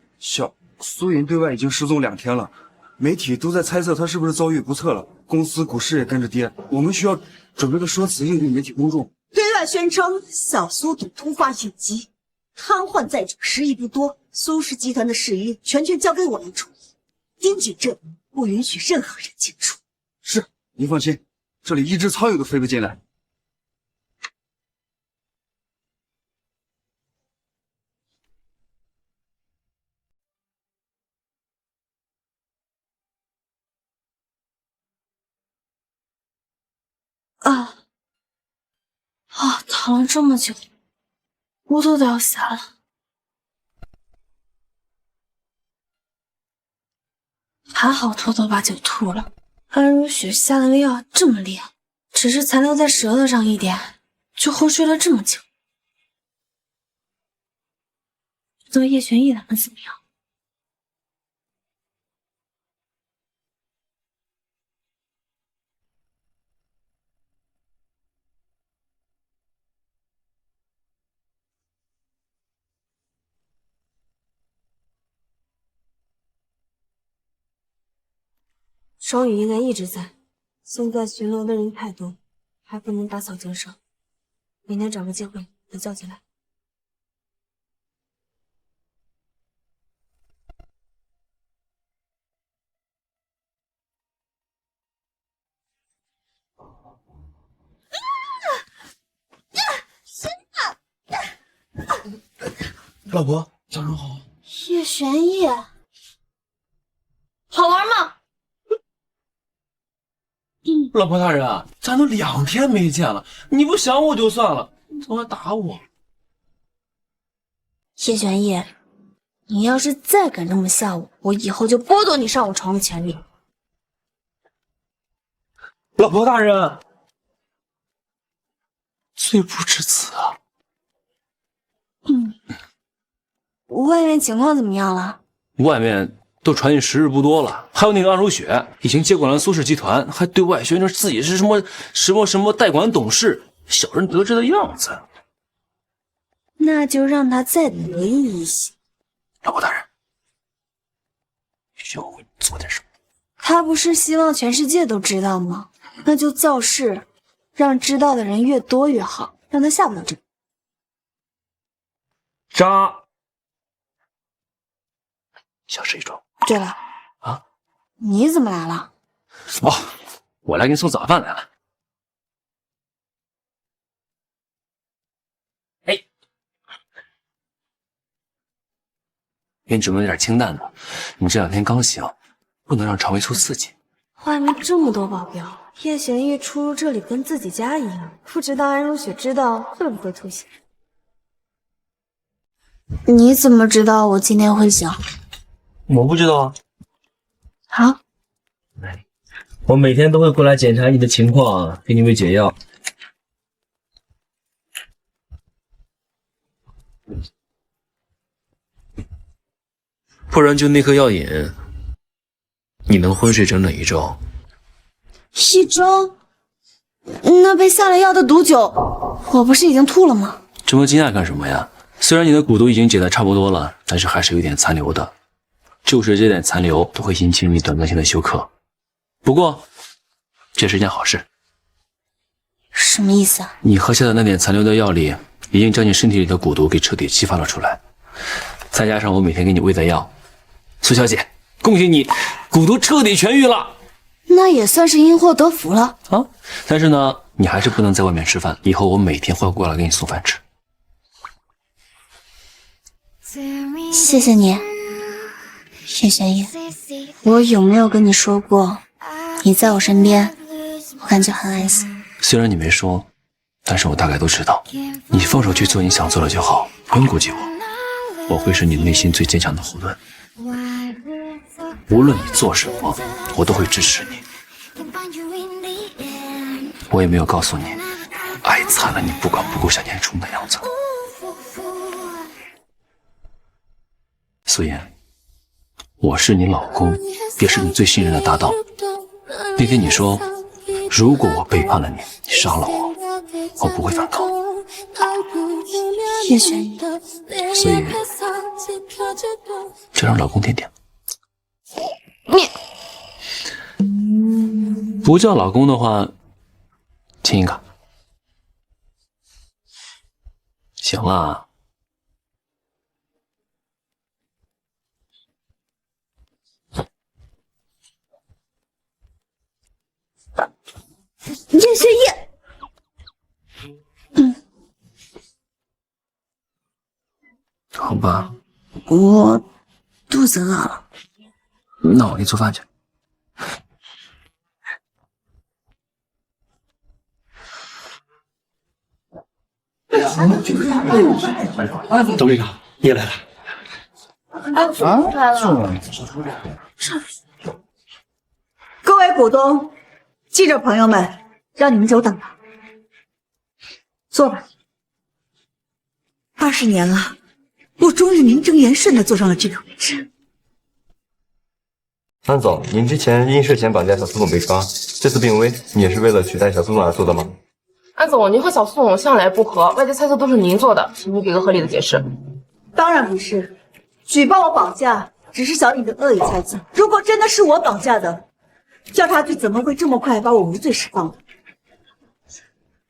苏云对外已经失踪2天了，媒体都在猜测他是不是遭遇不测了，公司股市也跟着跌，我们需要准备个说辞应对媒体公众。对外宣称小苏董突发隐疾，瘫痪在主，时日不多，苏氏集团的事宜全权交给我来处理，丁举证，不允许任何人进出。是，您放心，这里一只苍蝇都飞不进来。躺了这么久，骨头都要瞎了。还好偷偷把酒吐了。安如雪下的药这么厉害，只是残留在舌头上一点，就昏睡了这么久。不知道叶玄逸他们怎么样？双语应该一直在，现在巡逻的人太多，还不能打草惊蛇。明天找个机会把叫进来。老婆，早上好。叶玄逸，好玩吗？老婆大人，咱都2天没见了，你不想我就算了，你怎么还打我？叶玄逸，你要是再敢这么吓我，我以后就剥夺你上我床的权利。老婆大人，罪不至此啊。外面情况怎么样了？外面都传进时日不多了，还有那个安如雪已经接管了苏氏集团，还对外宣称自己是什么代管董事，小人得志的样子。那就让他再得意一些。老婆大人，需要我为你做点什么？他不是希望全世界都知道吗？那就造势，让知道的人越多越好，让他下不了这。渣。小事一桩。对了，啊，你怎么来了？哦，我来给你送早饭来了。哎，给你准备了点清淡的，你这2天刚醒，不能让肠胃受刺激。外面这么多保镖，叶玄逸出入这里跟自己家一样，不知道安如雪知道会不会吐血？你怎么知道我今天会醒？我不知道啊。好，我每天都会过来检查你的情况，给你喂解药。不然就那颗药引，你能昏睡整整1周。1周？那被下了药的毒酒，我不是已经吐了吗？这么惊讶干什么呀？虽然你的蛊毒已经解得差不多了，但是还是有点残留的。就是这点残留都会引起你短暂性的休克。不过，这是件好事。什么意思啊？你喝下的那点残留的药里，已经将你身体里的蛊毒给彻底激发了出来。再加上我每天给你喂的药，苏小姐，恭喜你，蛊毒彻底痊愈了。那也算是因祸得福了啊！但是呢，你还是不能在外面吃饭，以后我每天会过来给你送饭吃。谢谢你。叶玄逸，我有没有跟你说过，你在我身边，我感觉很安心。虽然你没说，但是我大概都知道。你放手去做你想做的就好，不用顾及我，我会是你内心最坚强的后盾。无论你做什么，我都会支持你。我也没有告诉你，爱惨了你不管不顾向前冲的样子。苏妍。我是你老公，也是你最信任的搭档。那天你说，如果我背叛了你，你杀了我，我不会反抗。叶玄逸，所以就让老公点点。你不叫老公的话，亲一个。行了。叶玄逸，好吧，我肚子饿了，那我给你做饭去。董事长，你也来了。各位股东、记者朋友们，让你们久等了，坐吧。20年了，我终于名正言顺地坐上了这个位置。安总，您之前因涉嫌绑架小苏总被抓，这次病危，你也是为了取代小苏总而做的吗？安总，您和小苏总向来不和，外界猜测都是您做的，请您给个合理的解释。当然不是，举报我绑架只是小尹的恶意猜测。如果真的是我绑架的，调查局怎么会这么快把我无罪释放的？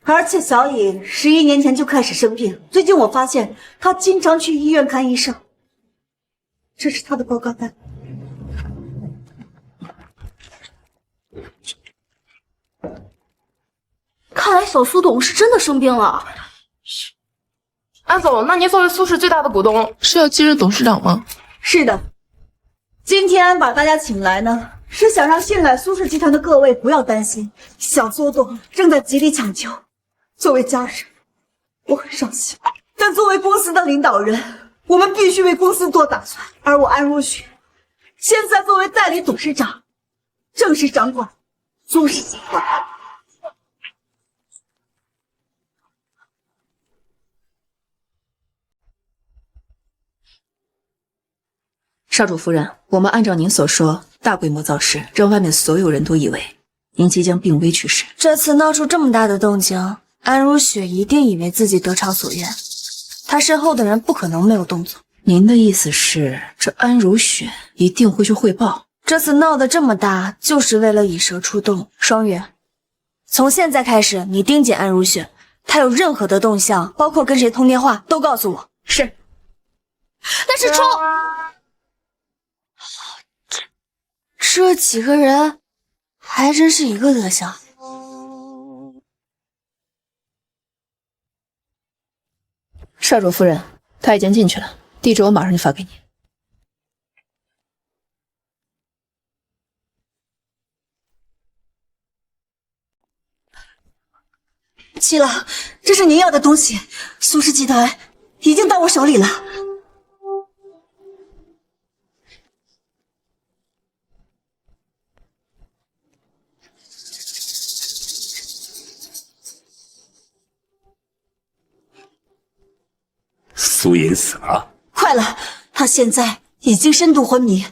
而且小尹11年前就开始生病，最近我发现他经常去医院看医生，这是他的报告单。看来小苏董是真的生病了。安总，那您作为苏氏最大的股东，是要继任董事长吗？是的，今天把大家请来呢，是想让信赖苏氏集团的各位不要担心，小苏董正在极力抢救。作为家人，我很伤心，但作为公司的领导人，我们必须为公司做打算。而我安如雪，现在作为代理董事长，正式掌管苏氏集团。少主夫人，我们按照您所说，大规模造势，让外面所有人都以为您即将病危去世。这次闹出这么大的动静，安如雪一定以为自己得偿所愿，她身后的人不可能没有动作。您的意思是，这安如雪一定会去汇报？这次闹得这么大，就是为了以蛇出洞。双月，从现在开始，你盯紧安如雪，她有任何的动向，包括跟谁通电话，都告诉我。是。但是这几个人还真是一个德行。少主夫人，他已经进去了，地址我马上就发给你。七老，这是您要的东西，苏氏集团已经到我手里了。苏尹死了，快了，他现在已经深度昏迷，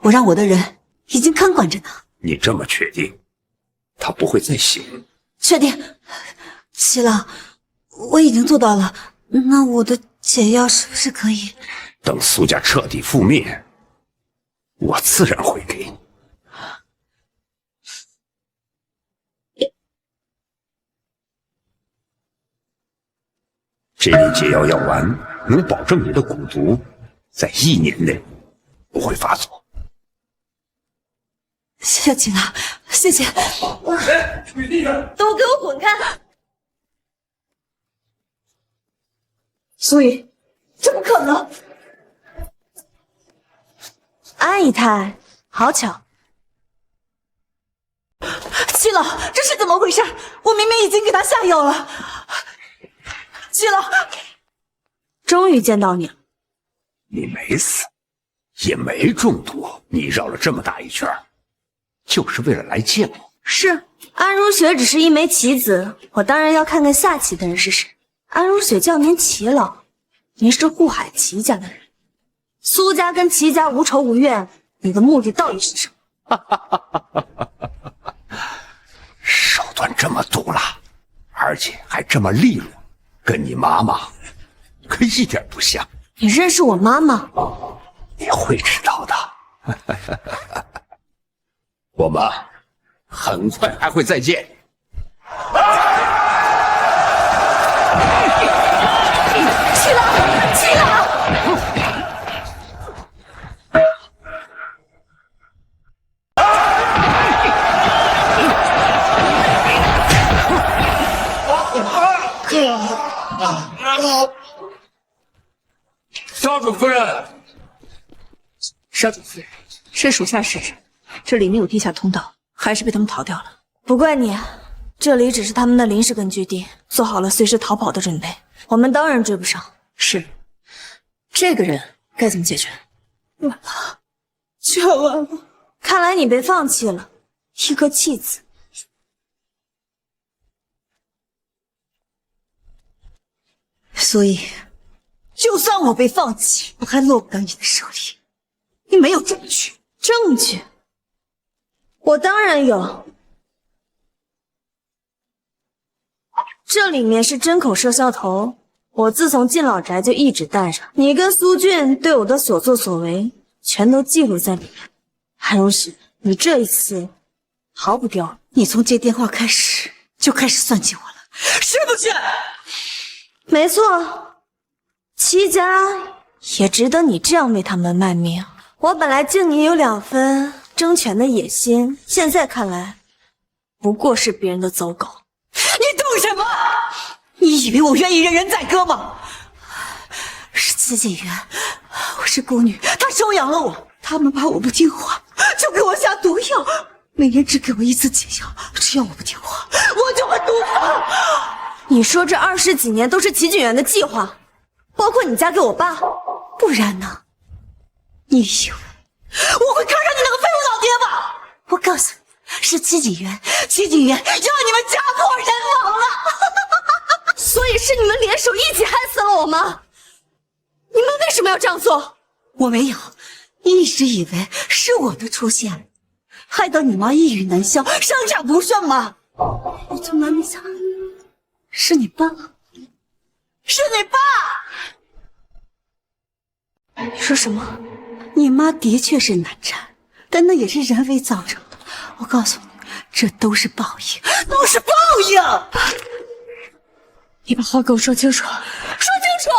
我让我的人已经看管着呢。你这么确定，他不会再醒？确定。七老，我已经做到了，那我的解药是不是可以？等苏家彻底覆灭，我自然会给你。这粒解药药丸能保证你的蛊毒在1年内不会发作。谢谢秦老，谢谢。都给我滚开！苏雨，这不可能！安姨太，好巧。七老，这是怎么回事？我明明已经给他下药了。七老，终于见到你了。你没死，也没中毒，你绕了这么大一圈，就是为了来见我。是，安如雪只是一枚棋子，我当然要看看下棋的人是谁。安如雪叫您齐老，您是护海齐家的人，苏家跟齐家无仇无怨，你的目的到底是什么？手段这么毒辣，而且还这么利落，跟你妈妈可一点不像。你认识我妈妈？你会知道的。我们很快还会再见。七老，七老！少主夫人，少主夫人，是属下失职，这里没有地下通道，还是被他们逃掉了。不怪你，这里只是他们的临时根据地，做好了随时逃跑的准备。我们当然追不上。是，这个人该怎么解决？完了，全完了！看来你被放弃了，一个弃子。所以，就算我被放弃，我还落不到你的手里。你没有证据。证据？我当然有。这里面是针孔摄像头，我自从进老宅就一直带着。你跟苏俊对我的所作所为，全都记录在里面。韩荣史，你这一次逃不掉。你从接电话开始就开始算计我了，是不是？没错，戚家也值得你这样为他们卖命。我本来敬你有2分争权的野心，现在看来，不过是别人的走狗。你懂什么？你以为我愿意任人宰割吗？是戚锦元，我是孤女，她收养了我，他们怕我不听话，就给我下毒药，每年只给我1次解药，只要我不听话，我就会毒死。你说这20几年都是齐景元的计划，包括你嫁给我爸，不然呢？你以为我会看上你那个废物老爹吗？我告诉你，是戚景元要你们家破人亡了。所以是你们联手一起害死了我吗？你们为什么要这样做？我没有，你一直以为是我的出现，害得你妈一语难消，生产不顺吗？我从来没想到是你爸，是你爸！你说什么？你妈的确是难产，但那也是人为造成的。我告诉你，这都是报应，都是报应！你把话给我说清楚，说清楚！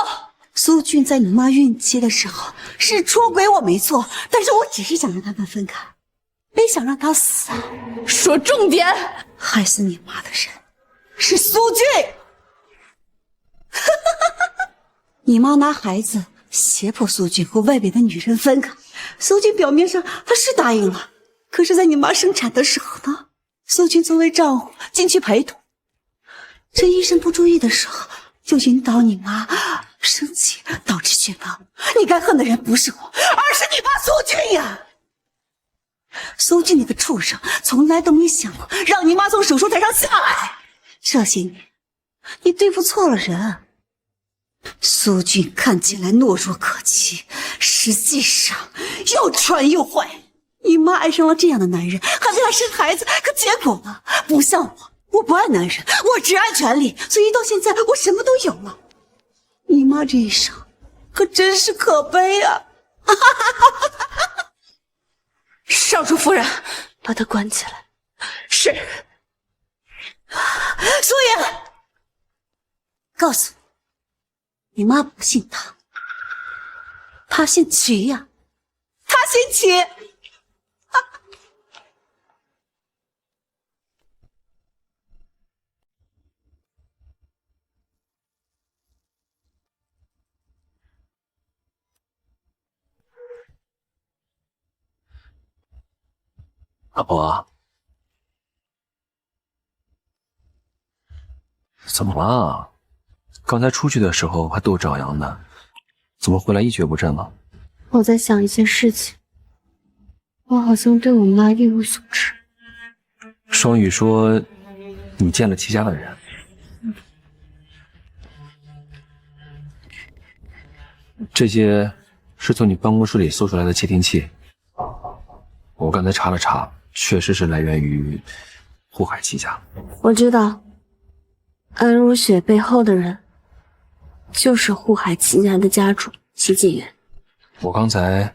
苏俊在你妈孕期的时候是出轨我没错，但是我只是想让他们分开，没想让他死啊！说重点！害死你妈的人是苏俊！你妈拿孩子胁迫苏俊和外面的女人分开，苏俊表面上他是答应了，可是在你妈生产的时候呢，苏俊作为丈夫进去陪同，趁医生不注意的时候就引导你妈生气，导致血崩。你该恨的人不是我，而是你爸苏俊呀！苏俊那个畜生从来都没想过让你妈从手术台上下来，这些年你对付错了人。苏俊看起来懦弱可欺，实际上又蠢又坏。你妈爱上了这样的男人，还为他生孩子，可结果呢？不像我不爱男人，我只爱权力，所以到现在我什么都有了。你妈这一生可真是可悲啊！少主夫人，把他关起来。是。苏颜，告诉你妈不姓唐，她姓齐呀，她姓齐。老婆，怎么了？刚才出去的时候还斗着阳的，怎么回来一蹶不振了？我在想一件事情，我好像对我妈一无所知。双羽说你见了齐家的人。这些是从你办公室里搜出来的窃听器，我刚才查了查，确实是来源于护海齐家。我知道，安如雪背后的人就是护海齐家的家主齐景元。我刚才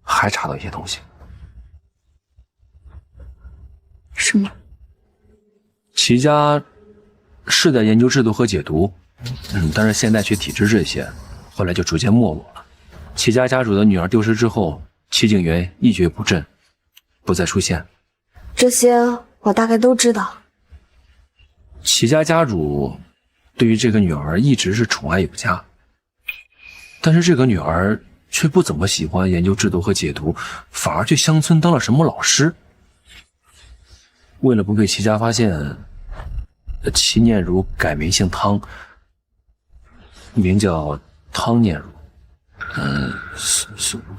还查到一些东西。什么？齐家是在研究制度和解毒，但是现代学体制这些，后来就逐渐没落了。齐家家主的女儿丢失之后，齐景元一蹶不振，不再出现。这些我大概都知道。齐家家主对于这个女儿一直是宠爱有加，但是这个女儿却不怎么喜欢研究制毒和解毒，反而去乡村当了什么老师。为了不被齐家发现，齐念如改名姓汤，名叫汤念如。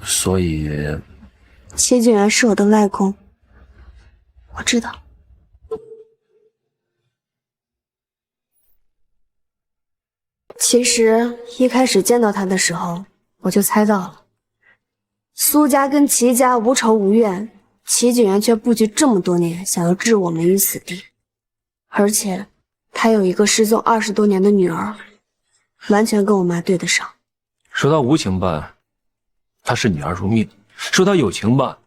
所以齐景元是我的外公，我知道。其实一开始见到他的时候，我就猜到了，苏家跟齐家无仇无怨，齐景元却布局这么多年，想要置我们于死地。而且他有一个失踪20多年的女儿，完全跟我妈对得上。说他无情吧，他视女儿如命；说他有情吧，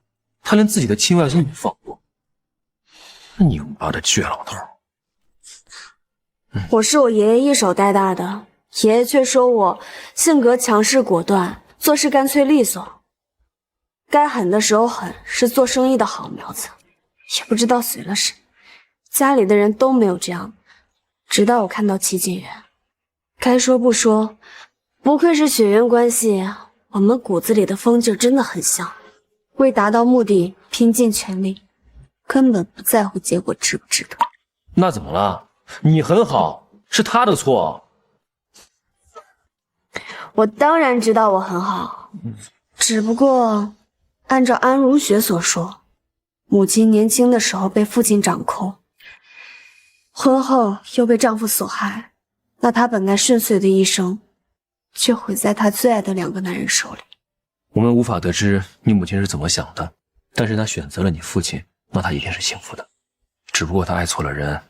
他连自己的亲外孙都不放过。拧巴的倔老头。我是我爷爷一手带大的，爷爷却说我性格强势果断，做事干脆利索。该狠的时候狠，是做生意的好苗子。也不知道随了谁，家里的人都没有这样。直到我看到齐景元，该说不说，不愧是血缘关系，我们骨子里的风劲真的很像。为达到目的，拼尽全力，根本不在乎结果值不值得。那怎么了？你很好，是他的错。我当然知道我很好，只不过按照安如雪所说，母亲年轻的时候被父亲掌控，婚后又被丈夫所害，那她本该顺遂的一生，却毁在她最爱的2个男人手里。我们无法得知你母亲是怎么想的，但是她选择了你父亲，那她一定是幸福的。只不过她爱错了人，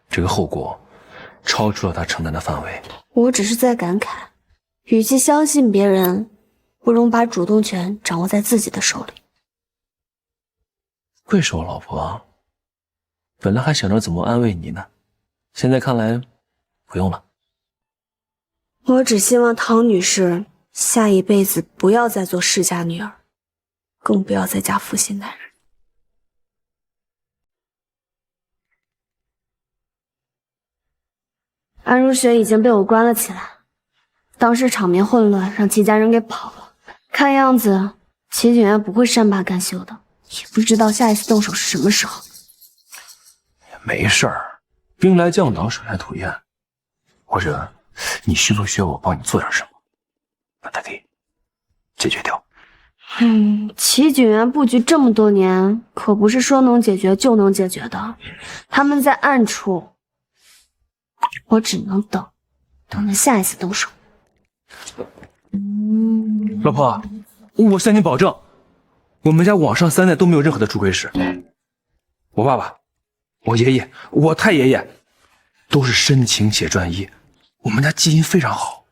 这个后果超出了她承担的范围。我只是在感慨，与其相信别人，不如把主动权掌握在自己的手里。贵是我老婆，本来还想着怎么安慰你呢，现在看来不用了。我只希望汤女士下一辈子不要再做世家女儿，更不要再嫁负心男人。安如雪已经被我关了起来，当时场面混乱，让齐家人给跑了。看样子齐景元不会善罢甘休的，也不知道下一次动手是什么时候。没事儿，兵来将挡，水来土掩。或者你需不需要我帮你做点什么，把它给解决掉？齐景元布局这么多年，可不是说能解决就能解决的。他们在暗处，我只能等他下一次动手。老婆，我向你保证，我们家往上3代都没有任何的出轨史。我爸爸、我爷爷、我太爷爷都是深情且专一，我们家基因非常好。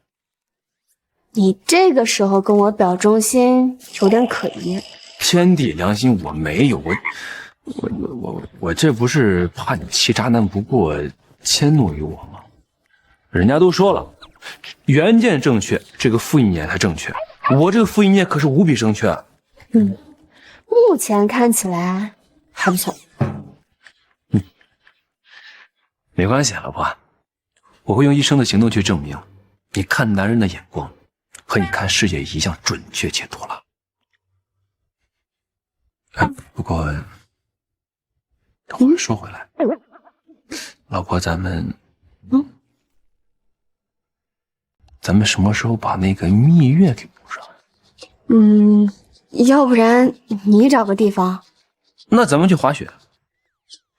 你这个时候跟我表忠心，有点可疑。天地良心，我没有，我这不是怕你气渣男不过，迁怒于我吗？人家都说了，原件正确，这个复印件才正确。我这个复印件可是无比正确。目前看起来还不错。没关系，老婆，我会用一生的行动去证明，你看男人的眼光和你看世界一样准确且妥了。不过话说回来，老婆，咱们什么时候把那个蜜月给补上？要不然你找个地方。那咱们去滑雪。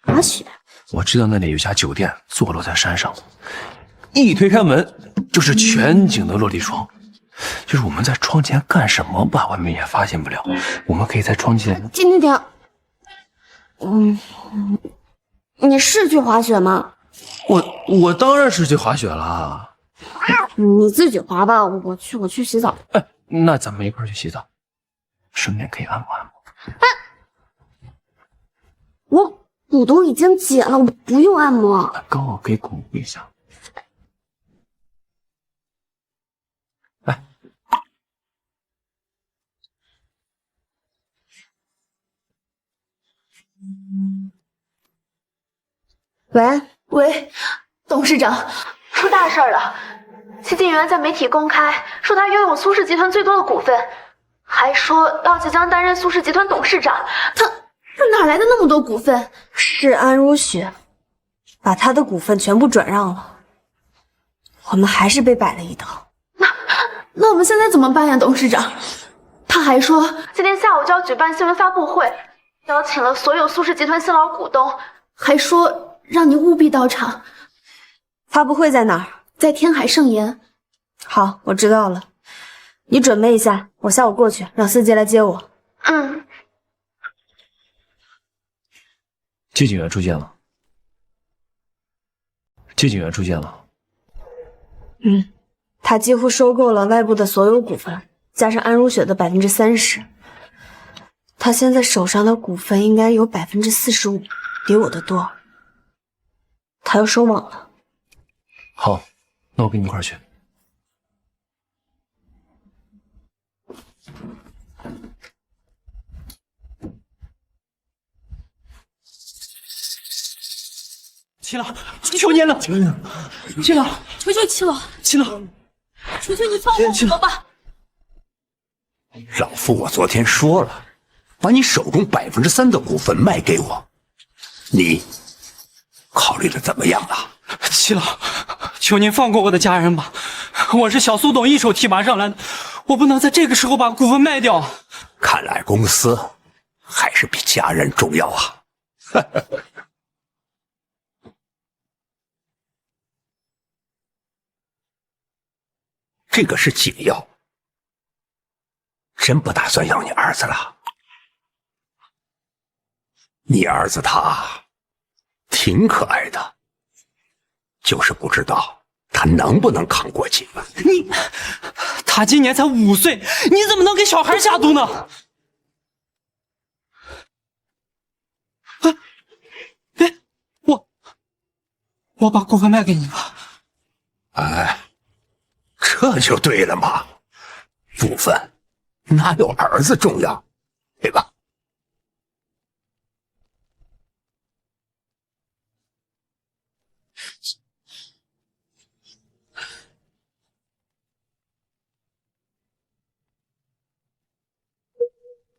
滑雪？我知道那里有家酒店，坐落在山上，一推开门就是全景的落地窗。就是我们在窗前干什么吧，外面也发现不了。我们可以在窗前。停！你是去滑雪吗？我当然是去滑雪了。你自己滑吧，我去洗澡。那咱们一块儿去洗澡，顺便可以按摩按摩。我骨头已经紧了，我不用按摩。刚好可以巩固一下。喂，董事长，出大事了！齐景元在媒体公开说他拥有苏氏集团最多的股份，还说要即将担任苏氏集团董事长。他哪来的那么多股份？是安如雪把他的股份全部转让了，我们还是被摆了一道。那我们现在怎么办呀，董事长？他还说今天下午就要举办新闻发布会，邀请了所有苏氏集团新老股东，还说让你务必到场。发布会在哪儿？在天海盛宴。好，我知道了。你准备一下，我下午过去，让司机来接我。嗯。季警员出现了。季警员出现了。他几乎收购了外部的所有股份，加上安如雪的30%，他现在手上的股份应该有45%，比我的多。他要收网了。好，那我跟你一块儿去。七老，求您了，七老，求求七老，七老，求求你放过我们吧！老夫我昨天说了，把你手中3%的股份卖给我，你考虑的怎么样了？七老，求您放过我的家人吧！我是小苏董一手提拔上来的，我不能在这个时候把股份卖掉。看来公司还是比家人重要啊！这个是解药，真不打算要你儿子了。你儿子他挺可爱的，就是不知道他能不能扛过紧了。他今年才5岁，你怎么能给小孩下毒呢？我把股份卖给你吧。哎，这就对了嘛，股份哪有儿子重要，对吧？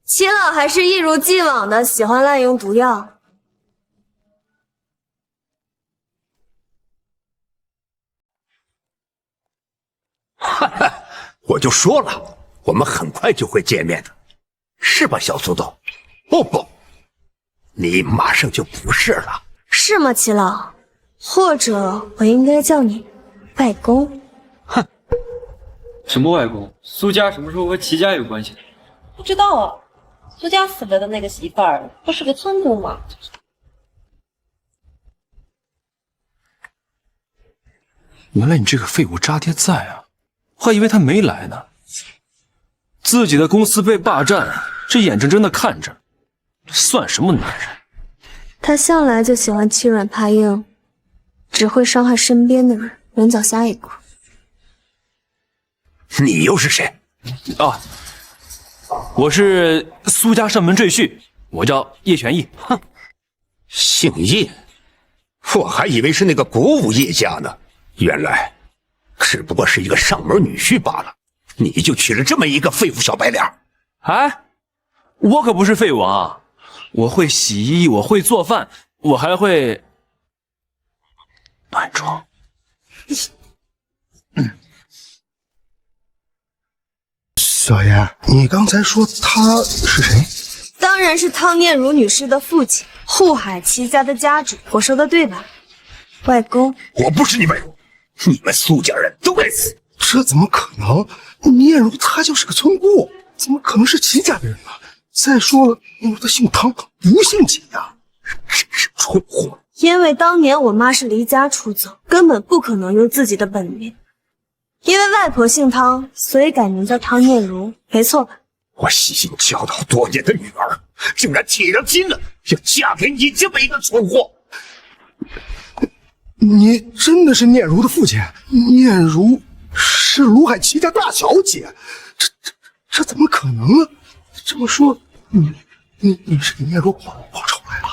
齐老还是一如既往的喜欢滥用毒药。我就说了，我们很快就会见面的，是吧，小苏董？不，你马上就不是了，是吗，齐老？或者我应该叫你外公？哼，什么外公？苏家什么时候和齐家有关系？不知道啊。苏家死了的那个媳妇儿，不是个村姑吗？原来你这个废物渣爹在啊！我还以为他没来呢。自己的公司被霸占，这眼睁睁的看着，算什么男人？他向来就喜欢欺软怕硬，只会伤害身边的人，人脚下一个。你又是谁？啊，我是苏家上门赘婿，我叫叶玄义。哼，姓叶，我还以为是那个国务叶家呢，原来只不过是一个上门女婿罢了。你就娶了这么一个废物小白脸？哎，我可不是废物啊！我会洗衣，我会做饭，我还会暖床。小爷，你刚才说他是谁？当然是汤念如女士的父亲，护海齐家的家主。我说的对吧，外公？我不是你外公，你们苏家人都该死！这怎么可能？念如他就是个村姑，怎么可能是齐家的人呢？再说了，念如他姓汤，不姓齐呀，真是蠢货！因为当年我妈是离家出走，根本不可能用自己的本名。因为外婆姓汤，所以改名叫汤念如，没错吧？我悉心教导多年的女儿，竟然铁了心了要嫁给你这么一个蠢货！你真的是念如的父亲？念如是卢海齐家大小姐，这怎么可能呢？这么说，你是给念如报仇来了？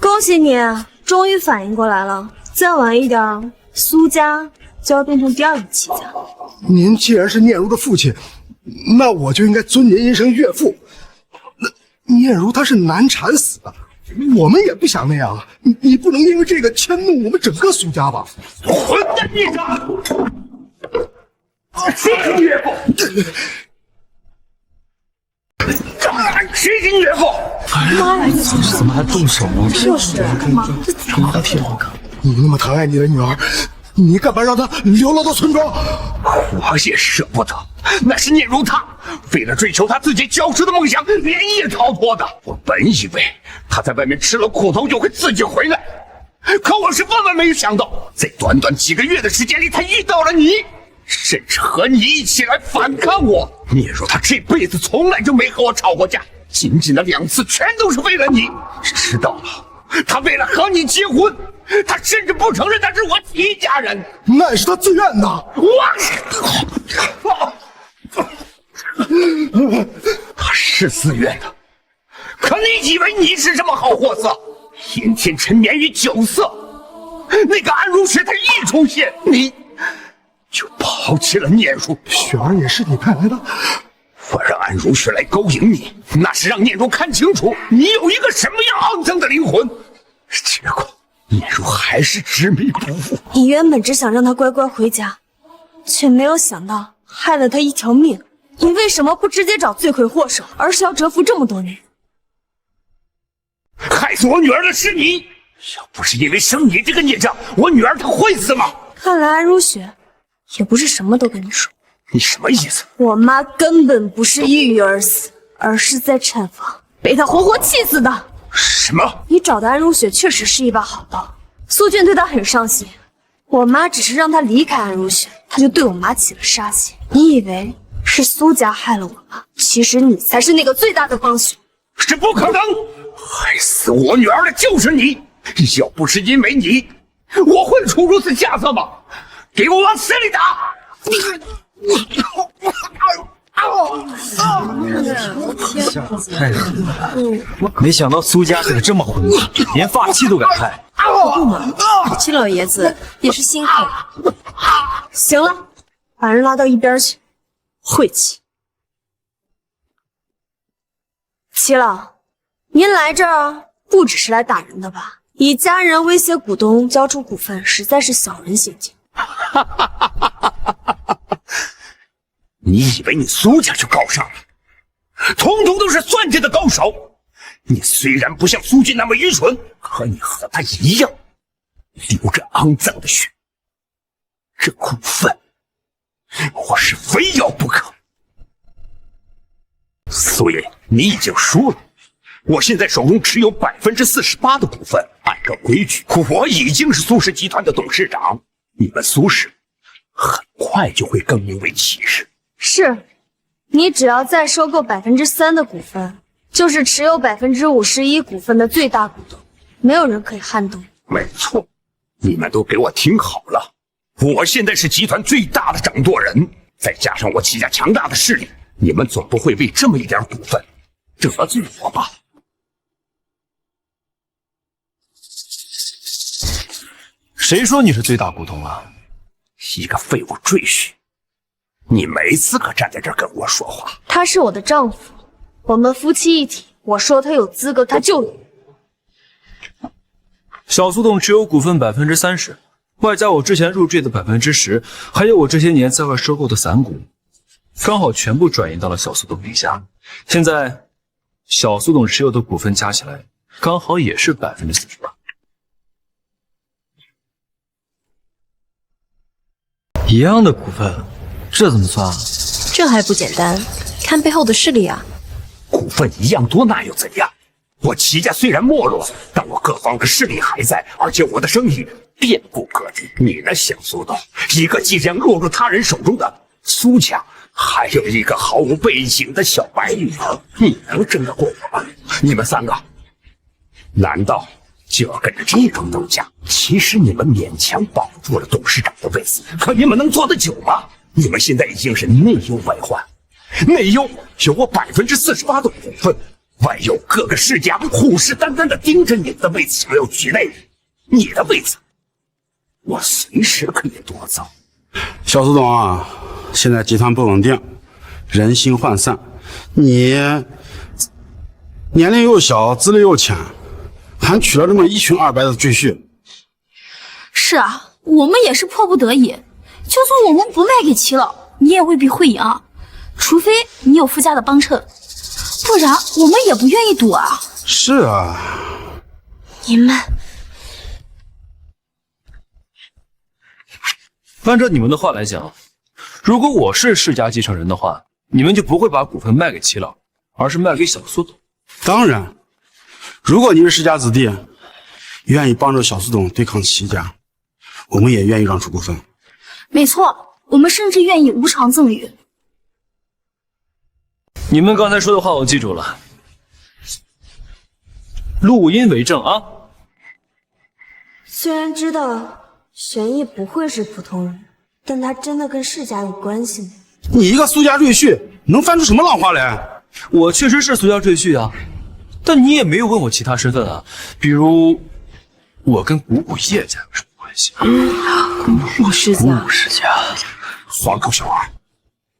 恭喜你，终于反应过来了。再晚一点，苏家就要变成第二个齐家。您既然是念如的父亲，那我就应该尊您一声岳父。那念如她是难产死的，我们也不想那样啊！你不能因为这个迁怒我们整个苏家吧？混蛋孽障！谁是你岳父？谁是你岳父？妈呀！怎么还动手呢？就是妈，这么挺好看。你那么疼爱你的女儿，你干嘛让她流落到村庄？我也舍不得，那是念如她为了追求她自己教师的梦想，连夜逃脱的。我本以为她在外面吃了苦头就会自己回来，可我是万万没想到，在短短几个月的时间里，她遇到了你，甚至和你一起来反抗我。念如她这辈子从来就没和我吵过架，仅仅的2次全都是为了你。知道了，她为了和你结婚，她甚至不承认她是我齐家人，那也是她自愿的。她是自愿的，可你以为你是什么好货色？天天沉湎于酒色，那个安如雪她一出现，你就抛弃了念如。雪儿也是你派来的。我让安如雪来勾引你，那是让念如看清楚你有一个什么样肮脏的灵魂。结果念如还是执迷不悟。你原本只想让他乖乖回家，却没有想到害了他一条命。你为什么不直接找罪魁祸首，而是要蛰伏这么多年？害死我女儿的是你，要不是因为生你这个孽障，我女儿她会死吗？看来安如雪也不是什么都跟你说。你什么意思？我妈根本不是抑郁而死，而是在产房被她活活气死的。什么？你找的安如雪确实是一把好刀，苏俊对她很上心。我妈只是让她离开安如雪，她就对我妈起了杀心。你以为是苏家害了我妈，其实你才是那个最大的帮凶。这不可能！害死我女儿的就是你！要不是因为你，我会出如此下策吗？给我往死里打！太狠了！没想到苏家可是这么混乱，连发妻都敢害。不嘛，齐老爷子也是心狠。行了，把人拉到一边去。晦气！齐老，您来这儿不只是来打人的吧？以家人威胁股东交出股份，实在是小人行径。你以为你苏家就高尚了？统统都是算计的高手。你虽然不像苏俊那么愚蠢，可你和他一样，流着肮脏的血。这股份，我是非要不可。苏爷，你已经输了。我现在手中持有48%的股份，按照规矩，我已经是苏氏集团的董事长。你们苏氏很快就会更名为齐氏。是，你只要再收购3%的股份，就是持有51%股份的最大股东，没有人可以撼动。没错，你们都给我听好了，我现在是集团最大的掌舵人，再加上我齐家强大的势力，你们总不会为这么一点股份得罪我吧？谁说你是最大股东啊？一个废物赘婿，你没资格站在这儿跟我说话。他是我的丈夫，我们夫妻一体，我说他有资格，他就有。小苏董持有股份30%，外加我之前入赘的10%，还有我这些年在外收购的散股，刚好全部转移到了小苏董名下。现在小苏董持有的股份加起来，刚好也是48%。一样的股份，这怎么算啊？这还不简单，看背后的势力啊！股份一样多，那又怎样？我齐家虽然没落，但我各方的势力还在，而且我的生意遍布各地。你呢，小苏董，一个即将落入他人手中的苏家，还有一个毫无背景的小白女儿，你能争得过我吗？你们3个，难道就要跟着这种斗价？其实你们勉强保住了董事长的位子，可你们能做得久吗？你们现在已经是内忧外患，内忧有我48%的股份，外有各个世家虎视眈眈地盯着你的位子想要取代你的位子，我随时可以夺走。小苏董啊，现在集团不稳定，人心涣散，你年龄又小，资历又浅，还娶了这么一穷二白的赘婿。是啊，我们也是迫不得已。就算我们不卖给齐老，你也未必会赢啊，除非你有傅家的帮衬，不然我们也不愿意赌啊。是啊，你们按照你们的话来讲，如果我是世家继承人的话，你们就不会把股份卖给齐老，而是卖给小苏总。当然，如果你是世家子弟，愿意帮着小苏董对抗齐家，我们也愿意让出股份。没错，我们甚至愿意无偿赠与。你们刚才说的话我记住了，录音为证啊。虽然知道玄逸不会是普通人，但他真的跟世家有关系吗？你一个苏家赘婿，能翻出什么浪花来？我确实是苏家赘婿啊，但你也没有问我其他身份啊，比如我跟古武叶家有什么关系？古武世家，古武世家，黄狗小孩，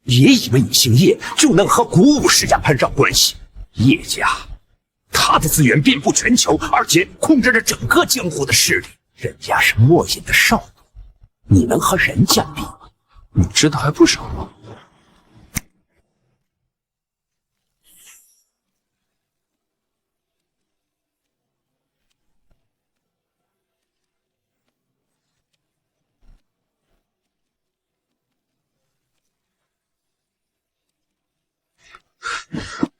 也以为你姓叶就能和古武世家攀上关系？叶家，他的资源遍布全球，而且控制着整个江湖的势力。人家是墨隐的少董，你能和人家比吗？你知道还不少吗？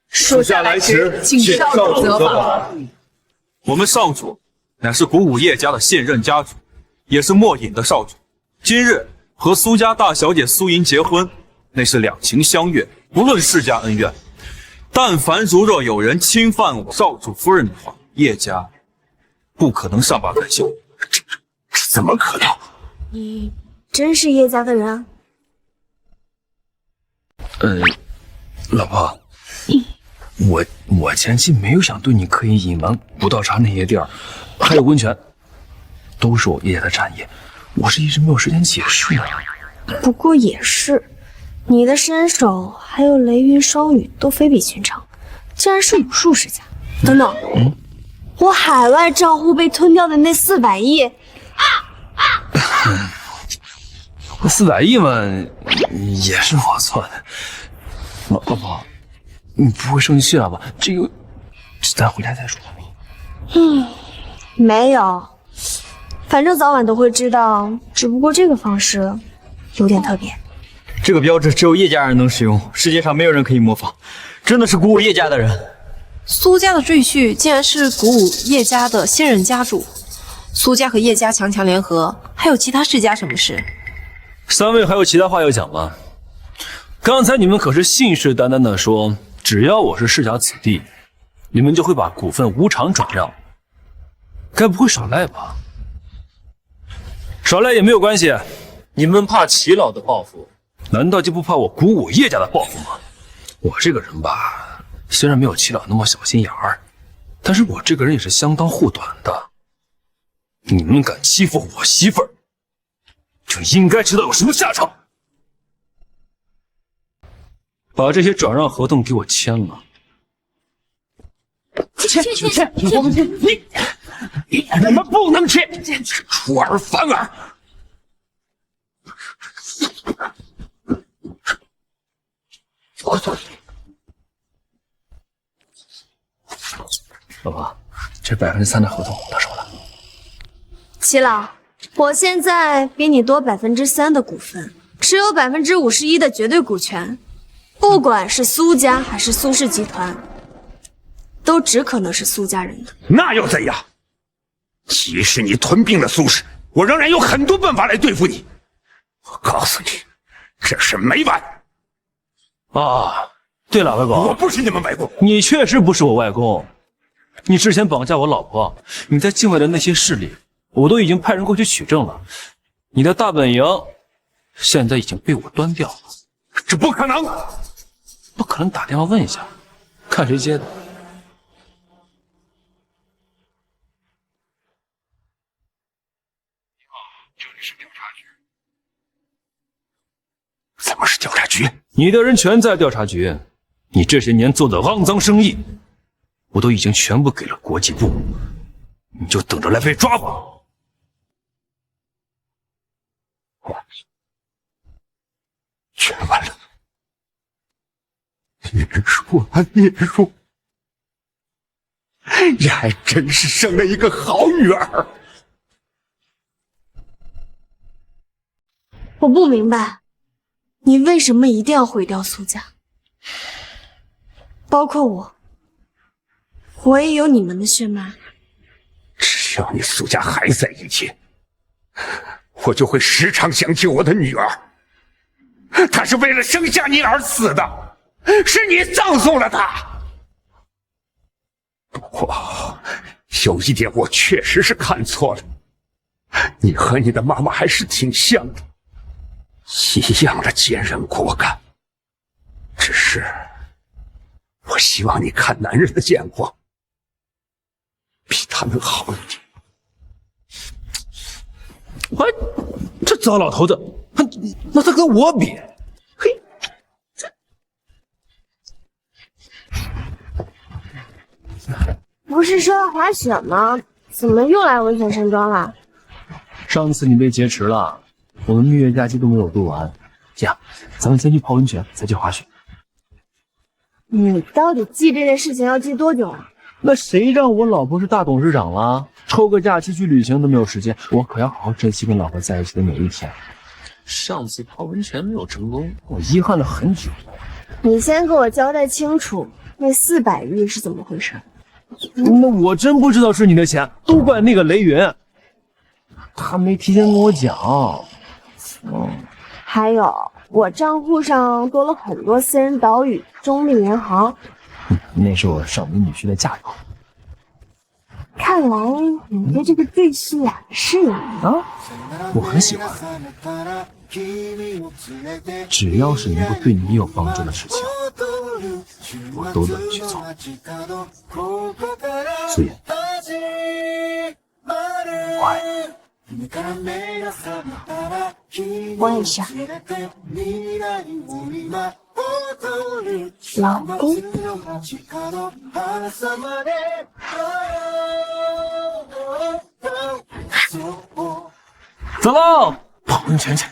属下来迟，请少主责罚。我们少主乃是古武叶家的现任家主，也是墨隐的少主。今日和苏家大小姐苏莹结婚，那是两情相悦，不论世家恩怨。但凡如若有人侵犯我少主夫人的话，叶家不可能善罢甘休。这怎么可能？你真是叶家的人？老婆，我前期没有想对你刻意隐瞒古道茶那些地儿，还有温泉，都是我叶家的产业，我是一直没有时间解释呢。不过也是，你的身手还有雷云双语都非比寻常，竟然是武术世家。等等，我海外账户被吞掉的那400亿，400亿嘛，也是我做的。老婆，你不会生气了吧？这个咱回家再说吧。没有，反正早晚都会知道，只不过这个方式有点特别。这个标志只有叶家人能使用，世界上没有人可以模仿，真的是鼓舞叶家的人。苏家的赘婿竟然是鼓舞叶家的现任家主，苏家和叶家强强联合，还有其他世家什么事？3位还有其他话要讲吗？刚才你们可是信誓旦旦的说，只要我是世家子弟，你们就会把股份无偿转让，该不会耍赖吧？耍赖也没有关系，你们怕齐老的报复，难道就不怕我鼓舞叶家的报复吗？我这个人吧，虽然没有齐老那么小心眼儿，但是我这个人也是相当护短的。你们敢欺负我媳妇儿，就应该知道有什么下场。把这些转让合同给我签了。签！我们签！你们不能签！出尔反尔！老婆，这3%的合同到手了。齐老，我现在比你多3%的股份，持有51%的绝对股权。不管是苏家还是苏氏集团，都只可能是苏家人的。那又怎样？即使你吞并了苏氏，我仍然有很多办法来对付你。我告诉你，这事没完。啊，对了，外公，我不是你们外公，你确实不是我外公。你之前绑架我老婆，你在境外的那些势力，我都已经派人过去取证了。你的大本营现在已经被我端掉了。这不可能！不可能，打电话问一下，看谁接的。你好，这里是调查局。怎么是调查局？你的人全在调查局，你这些年做的肮脏生意，我都已经全部给了国际部，你就等着来被抓吧。全完了。叶如啊，叶如，你还真是生了一个好女儿。我不明白，你为什么一定要毁掉苏家？包括我也有你们的血脉。只要你苏家还在一起，我就会时常想起我的女儿。她是为了生下你而死的，是你葬送了她。不过有一点我确实是看错了，你和你的妈妈还是挺像的，一样的坚韧果敢。只是我希望你看男人的眼光比他们好一点。哎，这糟老头子，那他跟我比，嘿，不是说要滑雪吗？怎么又来温泉山庄了？上次你被劫持了，我们蜜月假期都没有度完。这样，咱们先去泡温泉，再去滑雪。你到底记这件事情要记多久啊？那谁让我老婆是大董事长了？抽个假期去旅行都没有时间，我可要好好珍惜跟老婆在一起的每一天。上次泡温泉没有成功，我遗憾了很久。你先给我交代清楚，那400亿是怎么回事？那我真不知道是你的钱，都怪那个雷云，他没提前跟我讲。还有，我账户上多了很多私人岛屿、中立银行。那是我少女女婿的嫁妆。看来你对这个赘婿啊适应啊，我很喜欢，只要是能够对你有帮助的事情，我都乐意去做。素颜，我爱你。我也是。老公。走喽，泡温泉去。